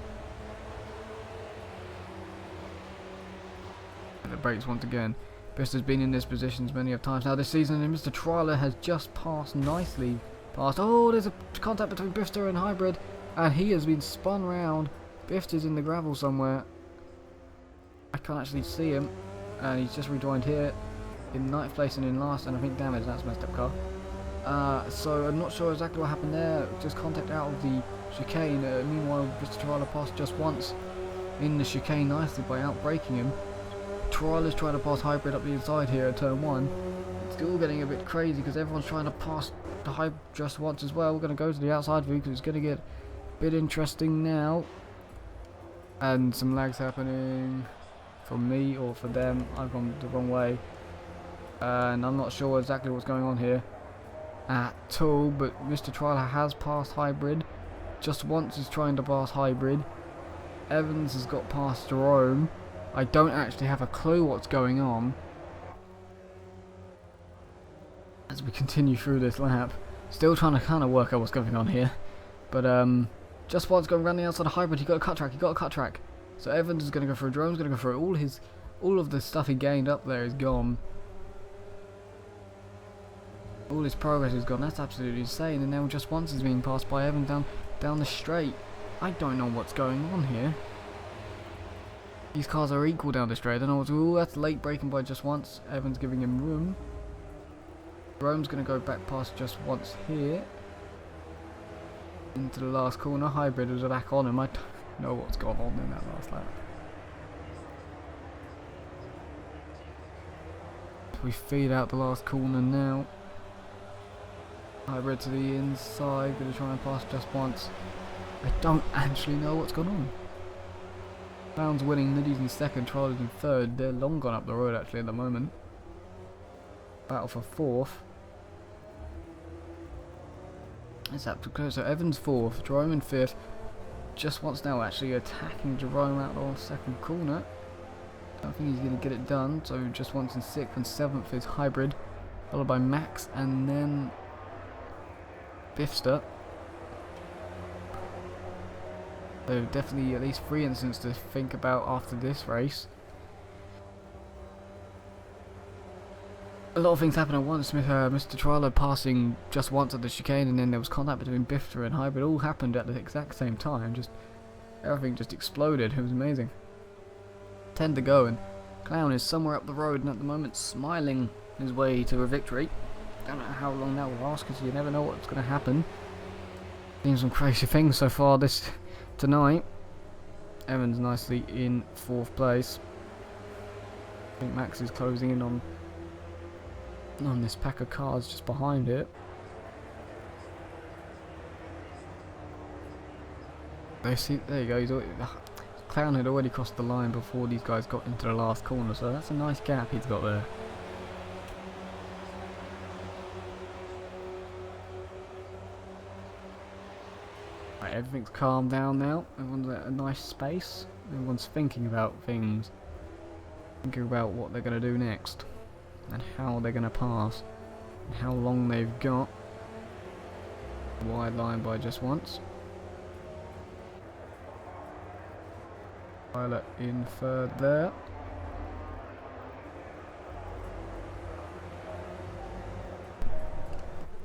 Speaker 1: And the brakes once again. Bista's been in this position many of times now this season, and Mr. Trialer has just passed nicely past. Oh, there's a contact between Bista and hybrid, and he has been spun round. Bista's in the gravel somewhere. I can't actually see him, and he's just rejoined here in 9th place and in last, and I think damage. That's a messed up car. So I'm not sure exactly what happened there. Just contact out of the chicane. Meanwhile, Mr. Trialer passed just once in the chicane nicely by outbraking him. Trialer's trying to pass hybrid up the inside here at turn 1. It's still getting a bit crazy because everyone's trying to pass the hybrid just once as well. We're going to go to the outside view because it's going to get a bit interesting now. And some lags happening from me or for them. I've gone the wrong way. And I'm not sure exactly what's going on here at all, but Mr. Trialer has passed hybrid. Just once he's trying to pass hybrid. Evans has got past Jerome. I don't actually have a clue what's going on as we continue through this lap. Still trying to kind of work out what's going on here. But just once going around the outside of hybrid, he got a cut track. So Evans is going to go through, Jerome's going to go through. All of the stuff he gained up there is gone. All his progress is gone. That's absolutely insane. And now just once he's being passed by Evans down the straight. I don't know what's going on here. These cars are equal down the straight. I don't know what's. Ooh, that's late braking by just once. Evans giving him room. Jerome's going to go back past just once here. Into the last corner. Hybrid was back on him. I don't know what's gone on in that last lap. We feed out the last corner now. Hybrid to the inside. Going to try and pass just once. I don't actually know what's going on. Brown's winning, Niddy's in 2nd, Trialer's in 3rd. They're long gone up the road actually at the moment. Battle for 4th. It's up to close. So Evans 4th, Jerome in 5th. Just once now actually attacking Jerome out on 2nd corner. I think he's going to get it done. So just once in 6th and 7th is hybrid. Followed by Max and then Bifster. So definitely at least 3 incidents to think about after this race. A lot of things happen at once. Mr. Trialer passing just once at the chicane, and then there was contact between Bifter and hybrid. All happened at the exact same time. Just everything just exploded. It was amazing. 10 to go, and Clown is somewhere up the road, and at the moment smiling his way to a victory. Don't know how long that will last because you never know what's going to happen. Seen some crazy things so far tonight. Evans nicely in 4th place. I think Max is closing in on this pack of cars just behind it. There you go. Clown had already crossed the line before these guys got into the last corner, so that's a nice gap he's got there. Right, everything's calmed down now. Everyone's at a nice space. Everyone's thinking about things. Thinking about what they're going to do next. And how they're going to pass. And how long they've got. Wide line by just once. Pilot in 3rd there.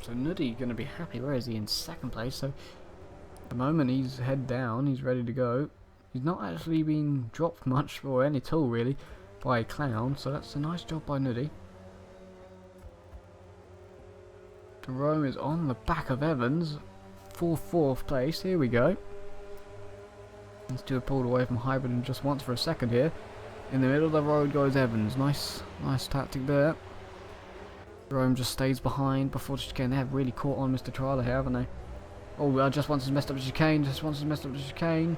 Speaker 1: So Nuddy going to be happy. Where is he? In 2nd place. So at the moment he's head down. He's ready to go. He's not actually been dropped much or any at all really. by Clown, so that's a nice job by Nuddy. Jerome is on the back of Evans for 4th place. Here we go. Let's do a pulled away from Hybrid and just once for a second here. In the middle of the road goes Evans. Nice tactic there. Jerome just stays behind before the chicane. They have really caught on Mr. Trialer here, haven't they? Oh, just once has messed up the chicane. Just once has messed up the chicane.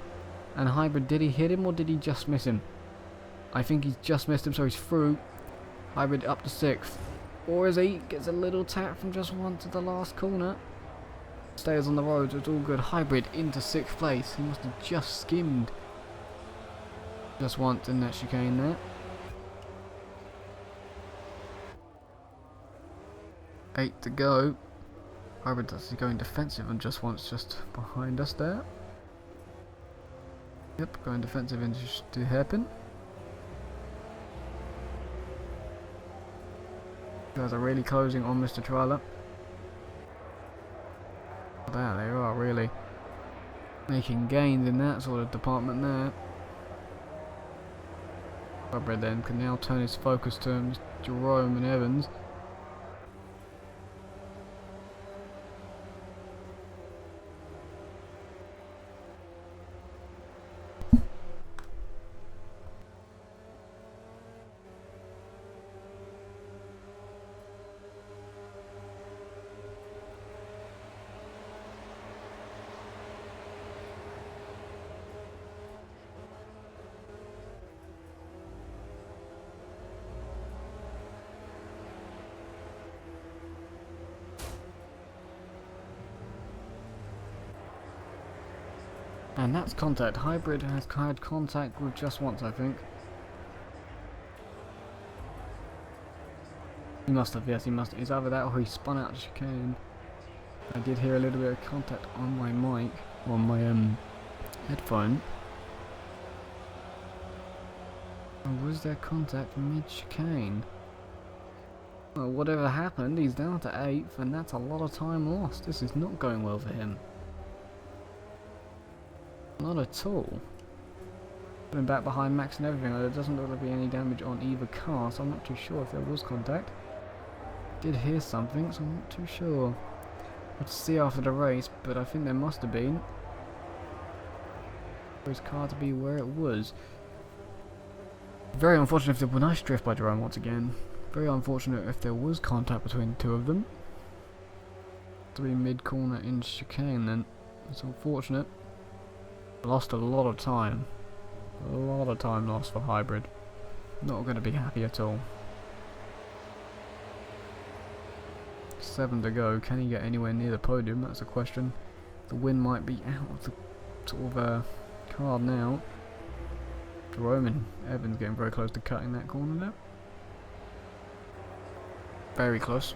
Speaker 1: And Hybrid, did he hit him or did he just miss him? I think he's just missed him, so he's through. Hybrid up to 6th. Or is he? Gets a little tap from just one to the last corner. Stays on the road, so it's all good. Hybrid into 6th place. He must have just skimmed just once in that chicane there. 8 to go. Hybrid is going defensive and just once just behind us there. Yep, going defensive into hairpin. Guys are really closing on Mr. Trialer. There they are, really making gains in that sort of department there. Hybrid then can now turn his focus to Jerome and Evans. And that's contact. Hybrid has had contact with just once, I think. He must have, yes, he must have. It's either that or he spun out the chicane. I did hear a little bit of contact on my mic, on my headphone. Or was there contact mid-chicane? Well, whatever happened, he's down to 8th, and that's a lot of time lost. This is not going well for him. Not at all. Putting back behind Max and everything, there doesn't look like there be any damage on either car, so I'm not too sure if there was contact. Did hear something, so I'm not too sure. We'll see after the race, but I think there must have been. For his car to be where it was. Very unfortunate if there was a nice drift by Jerome once again. Very unfortunate if there was contact between the two of them. To be mid-corner in chicane then. It's unfortunate. Lost a lot of time. A lot of time lost for Hybrid. Not going to be happy at all. 7 to go. Can he get anywhere near the podium? That's a question. The win might be out of the sort of card now. Jerome and Evans getting very close to cutting that corner there. Very close.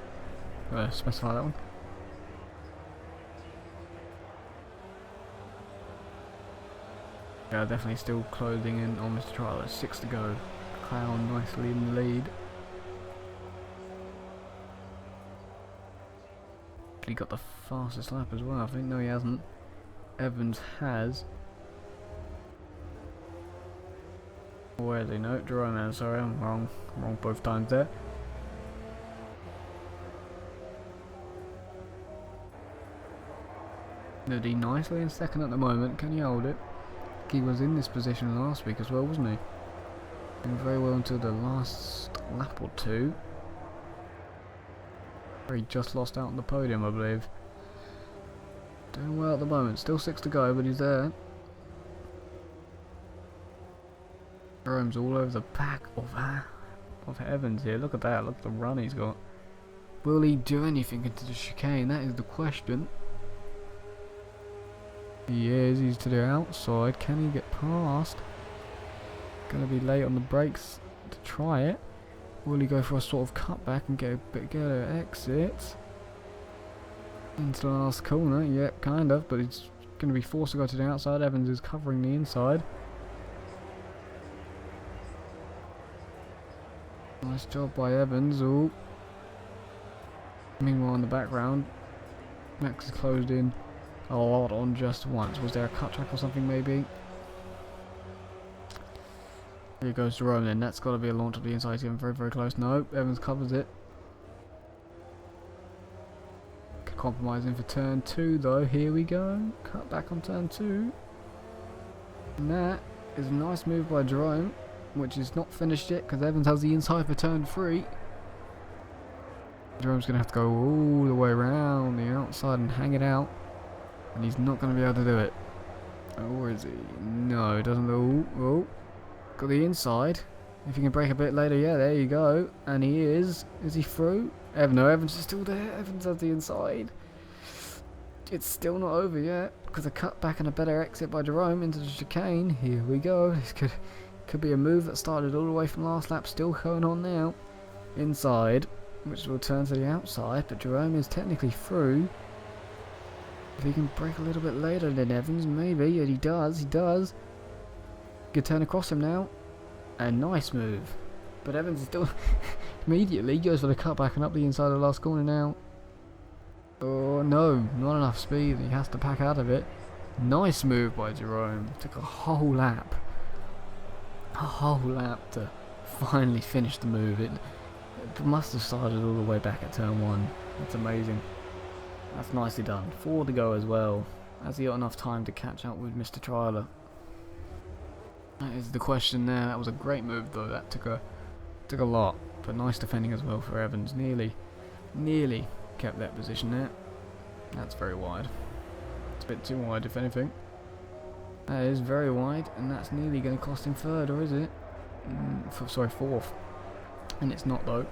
Speaker 1: Specify that one. Yeah, definitely still closing in on Mr. Trial. 6 to go. Clown nicely in the lead. He got the fastest lap as well, I think. No, he hasn't. Evans has. Where is he? No, Jerome has. Sorry, I'm wrong. Wrong both times there. Nuddy nicely in second at the moment. Can he hold it? He was in this position last week as well, wasn't he? Doing very well until the last lap or two. He just lost out on the podium, I believe. Doing well at the moment. Still 6 to go, but he's there. Jerome's all over the back of Evans here. Look at that. Look at the run he's got. Will he do anything into the chicane? That is the question. He is. He's to the outside. Can he get past? Gonna be late on the brakes to try it. Will he go for a sort of cutback and get an exit into the last corner? Yep, kind of, but he's going to be forced to go to the outside. Evans is covering the inside. Nice job by Evans. Ooh. Meanwhile, in the background, Max is closed in a lot on just once. Was there a cut track or something maybe? Here goes Jerome then. That's got to be a launch of the inside. He's getting very, very close. No, Evans covers it. Could compromise in for turn 2 though. Here we go. Cut back on turn 2. And that is a nice move by Jerome, which is not finished yet because Evans has the inside for turn 3. Jerome's going to have to go all the way around the outside and hang it out. And he's not going to be able to do it. Or is he? No, it doesn't look. Oh, got the inside. If he can break a bit later, yeah, there you go. And he is. Is he through? No, Evans is still there. Evans has the inside. It's still not over yet because a cut back and a better exit by Jerome into the chicane. Here we go. This could be a move that started all the way from last lap. Still going on now. Inside, which will turn to the outside, but Jerome is technically through. If he can break a little bit later than Evans, maybe. And he does. Good turn across him now. A nice move. But Evans is still immediately goes for the cutback and up the inside of the last corner now. Oh no, not enough speed. He has to pack out of it. Nice move by Jerome. Took a whole lap. A whole lap to finally finish the move. It must have started all the way back at turn 1. That's amazing. That's nicely done. 4 to go as well. Has he got enough time to catch up with Mr. Trialer? That is the question there. That was a great move though. That took a lot. But nice defending as well for Evans. Nearly kept that position there. That's very wide. It's a bit too wide if anything. That is very wide, and that's nearly going to cost him 3rd, or is it? Sorry, 4th. And it's not though.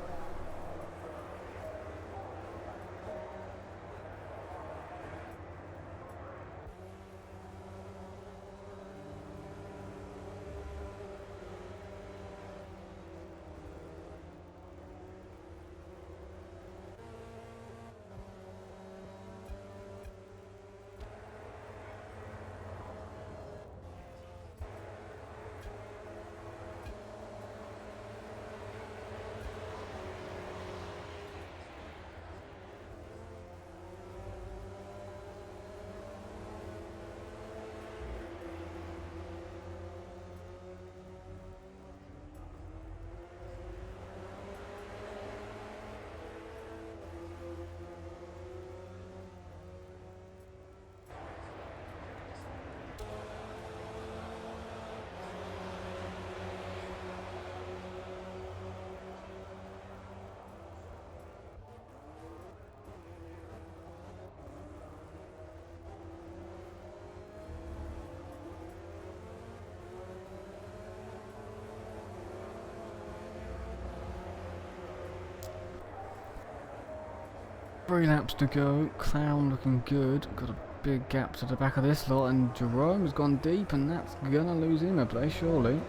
Speaker 1: Three laps to go. Clown looking good. Got a big gap to the back of this lot, and Jerome has gone deep, and that's gonna lose him a place, surely.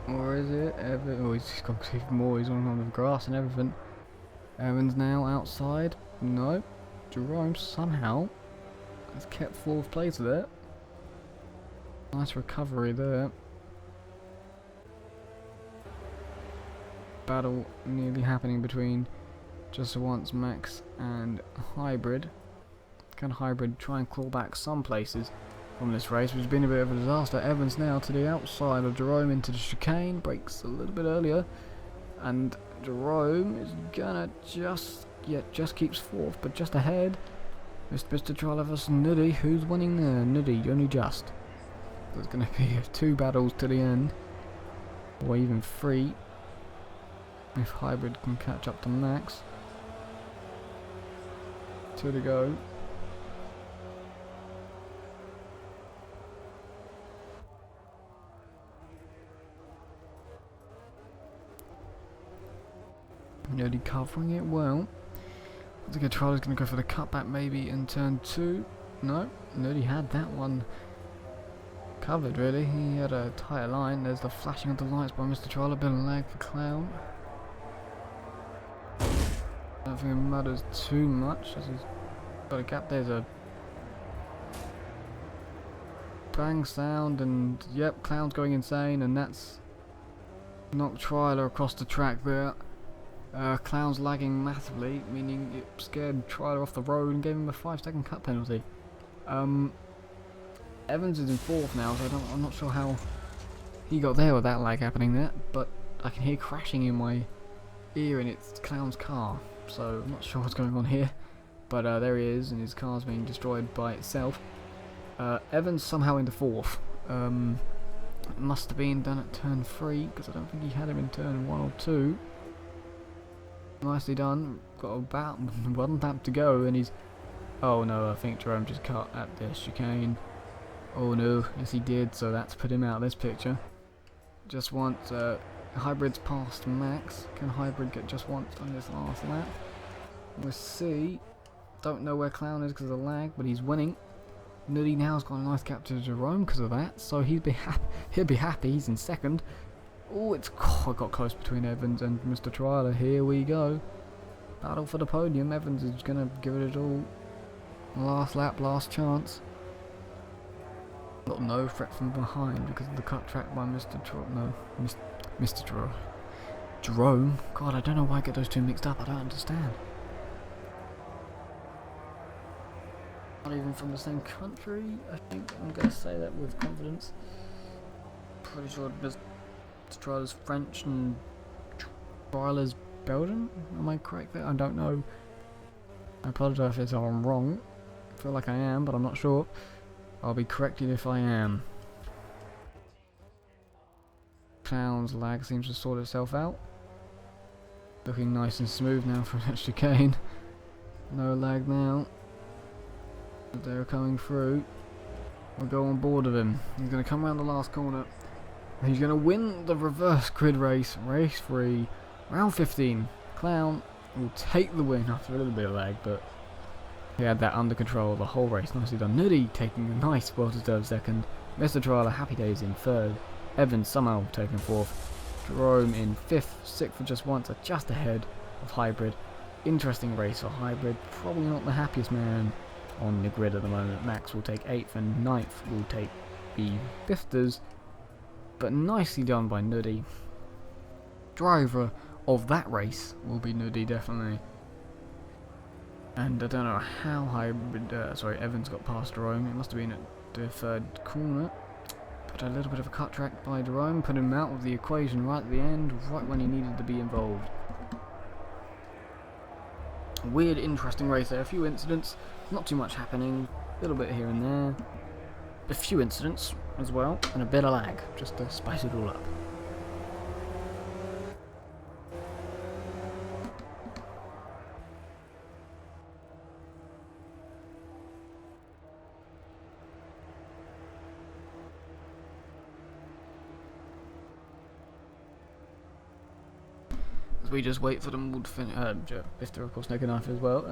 Speaker 1: Or is it? Oh, he's gone even more. He's on the grass and everything. Evans now outside. No. Jerome somehow has kept 4th place there. Nice recovery there. Battle nearly happening between Just Once Max and Hybrid. Can Hybrid try and claw back some places from this race, which has been a bit of a disaster? Evans now to the outside of Jerome into the chicane, breaks a little bit earlier, and Jerome is gonna just keeps 4th, but just ahead. Mr. Trialer vs Nuddy. Who's winning there? Nuddy, only just. There's gonna be 2 battles to the end, or even 3, if Hybrid can catch up to Max. 2 to go. Nearly covering it well. I think Trialer's going to go for the cutback maybe in turn 2. No, nearly had that one covered really. He had a tighter line. There's the flashing of the lights by Mr. Trialer. Bit of lag for Clown. I don't think it matters too much as he's got a gap. There's a bang sound, and yep, Clown's going insane, and that's knocked Trialer across the track there. Clown's lagging massively, meaning it scared Trialer off the road and gave him a 5-second cut penalty. Evans is in 4th now, so I'm not sure how he got there with that lag happening there, but I can hear crashing in my ear and it's Clown's car, so I'm not sure what's going on here. But there he is, and his car's being destroyed by itself. Evans somehow into 4th. It must have been done at turn 3, because I don't think he had him in turn 1 or 2. Nicely done. Got about 1 lap to go, and he's... Oh no, I think Jerome just cut at the chicane. Oh no, yes he did, so that's put him out of this picture. Just once, Hybrid's past Max. Can Hybrid get just once on this last lap? We'll see. Don't know where Clown is because of the lag, but he's winning. Nutty now's got a nice gap to Jerome because of that, so he'll be happy. He's in 2nd. Oh, I got close between Evans and Mr. Trialer. Here we go. Battle for the podium. Evans is gonna give it all. Last lap, last chance. Got no threat from behind because of the cut track by Mr. Jerome. God, I don't know why I get those two mixed up. I don't understand. Not even from the same country. I think I'm gonna say that with confidence. Pretty sure Mr. Trialer's French and Trialer's Belgian. Am I correct there? I don't know. I apologise if I'm wrong. I feel like I am, but I'm not sure. I'll be corrected if I am. Clown's lag seems to sort itself out. Looking nice and smooth now for that chicane. No lag now. They're coming through. We'll go on board of him. He's going to come around the last corner. He's going to win the reverse grid race. Race 3. Round 15. Clown will take the win after a little bit of lag, but he had that under control the whole race. Nicely done. Nutty taking a nice well-deserved 2nd. Mr. Trialer, happy days in 3rd. Evans somehow taking 4th. Jerome in 5th. 6th for just once, just ahead of Hybrid. Interesting race for Hybrid. Probably not the happiest man on the grid at the moment. Max will take 8th and 9th will take the 5thers. But nicely done by Nutty. Driver of that race will be Nutty, definitely. And I don't know how Evans got past Jerome. It must have been at the 3rd corner. But a little bit of a cut track by Jerome put him out of the equation right at the end, right when he needed to be involved. Weird, interesting race there. A few incidents, not too much happening. A little bit here and there. A few incidents as well, and a bit of lag, just to spice it all up. We just wait for them to finish. If they're of course taking knife as well.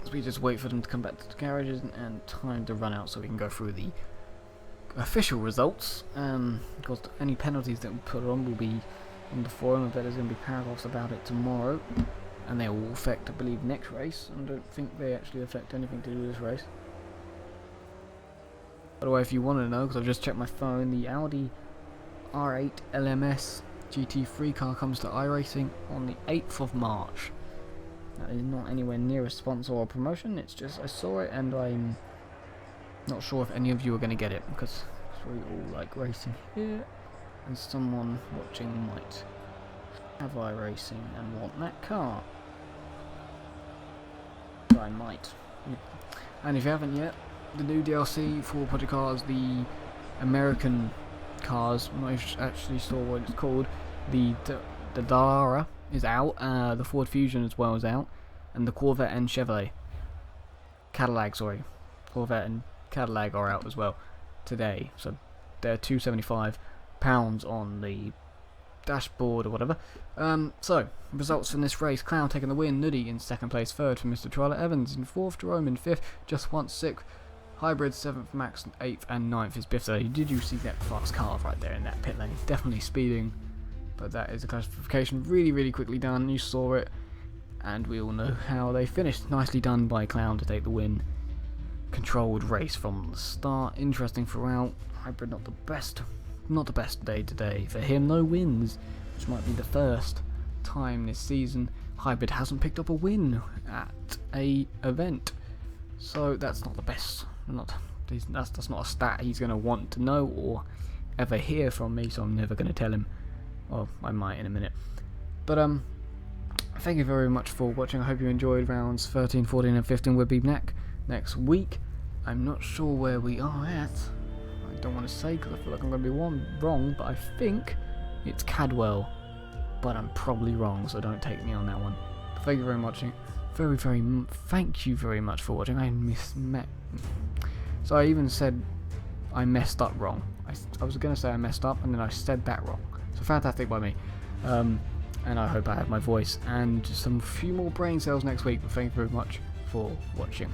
Speaker 1: As we just wait for them to come back to the garages and time to run out, so we can go through the official results. Of course, any penalties that we put on will be on the forum. I bet there's going to be paragraphs about it tomorrow, and they will affect, I believe, next race. I don't think they actually affect anything to do with this race. By the way, if you want to know, because I've just checked my phone, the Audi R8 LMS GT3 car comes to iRacing on the 8th of March. That is not anywhere near a sponsor or promotion, it's just I saw it and I'm not sure if any of you are going to get it, because we all like racing here, and someone watching might have iRacing and want that car. So I might. And if you haven't yet, the new DLC for Project Cars, the American cars, I'm not actually sure what it's called. The Dallara is out, the Ford Fusion as well is out, and the Corvette and Corvette and Cadillac are out as well today. So they're £275 on the dashboard or whatever. So results from this race: Clown taking the win, Nutty in 2nd place, 3rd for Mr. Trialer, Evans in 4th, Jerome in 5th, just once 6th. Hybrid 7th, Max 8th, and 9th is Biff. Did you see that fast car right there in that pit lane? He's definitely speeding, but that is a classification really quickly done. You saw it, and we all know how they finished. Nicely done by Clown to take the win. Controlled race from the start. Interesting throughout. Hybrid not the best day today for him. No wins, which might be the first time this season Hybrid hasn't picked up a win at a event. So that's not the best. That's not a stat he's going to want to know or ever hear from me, so I'm never going to tell him. Well, I might in a minute. But thank you very much for watching. I hope you enjoyed rounds 13, 14 and 15. We'll be back next week. I'm not sure where we are at. I don't want to say because I feel like I'm going to be wrong, but I think it's Cadwell. But I'm probably wrong, so don't take me on that one. But thank you very much. Thank you very much for watching. So I even said I messed up wrong. I was going to say I messed up, and then I said that wrong. So fantastic by me. And I hope I have my voice and some few more brain cells next week. But thank you very much for watching.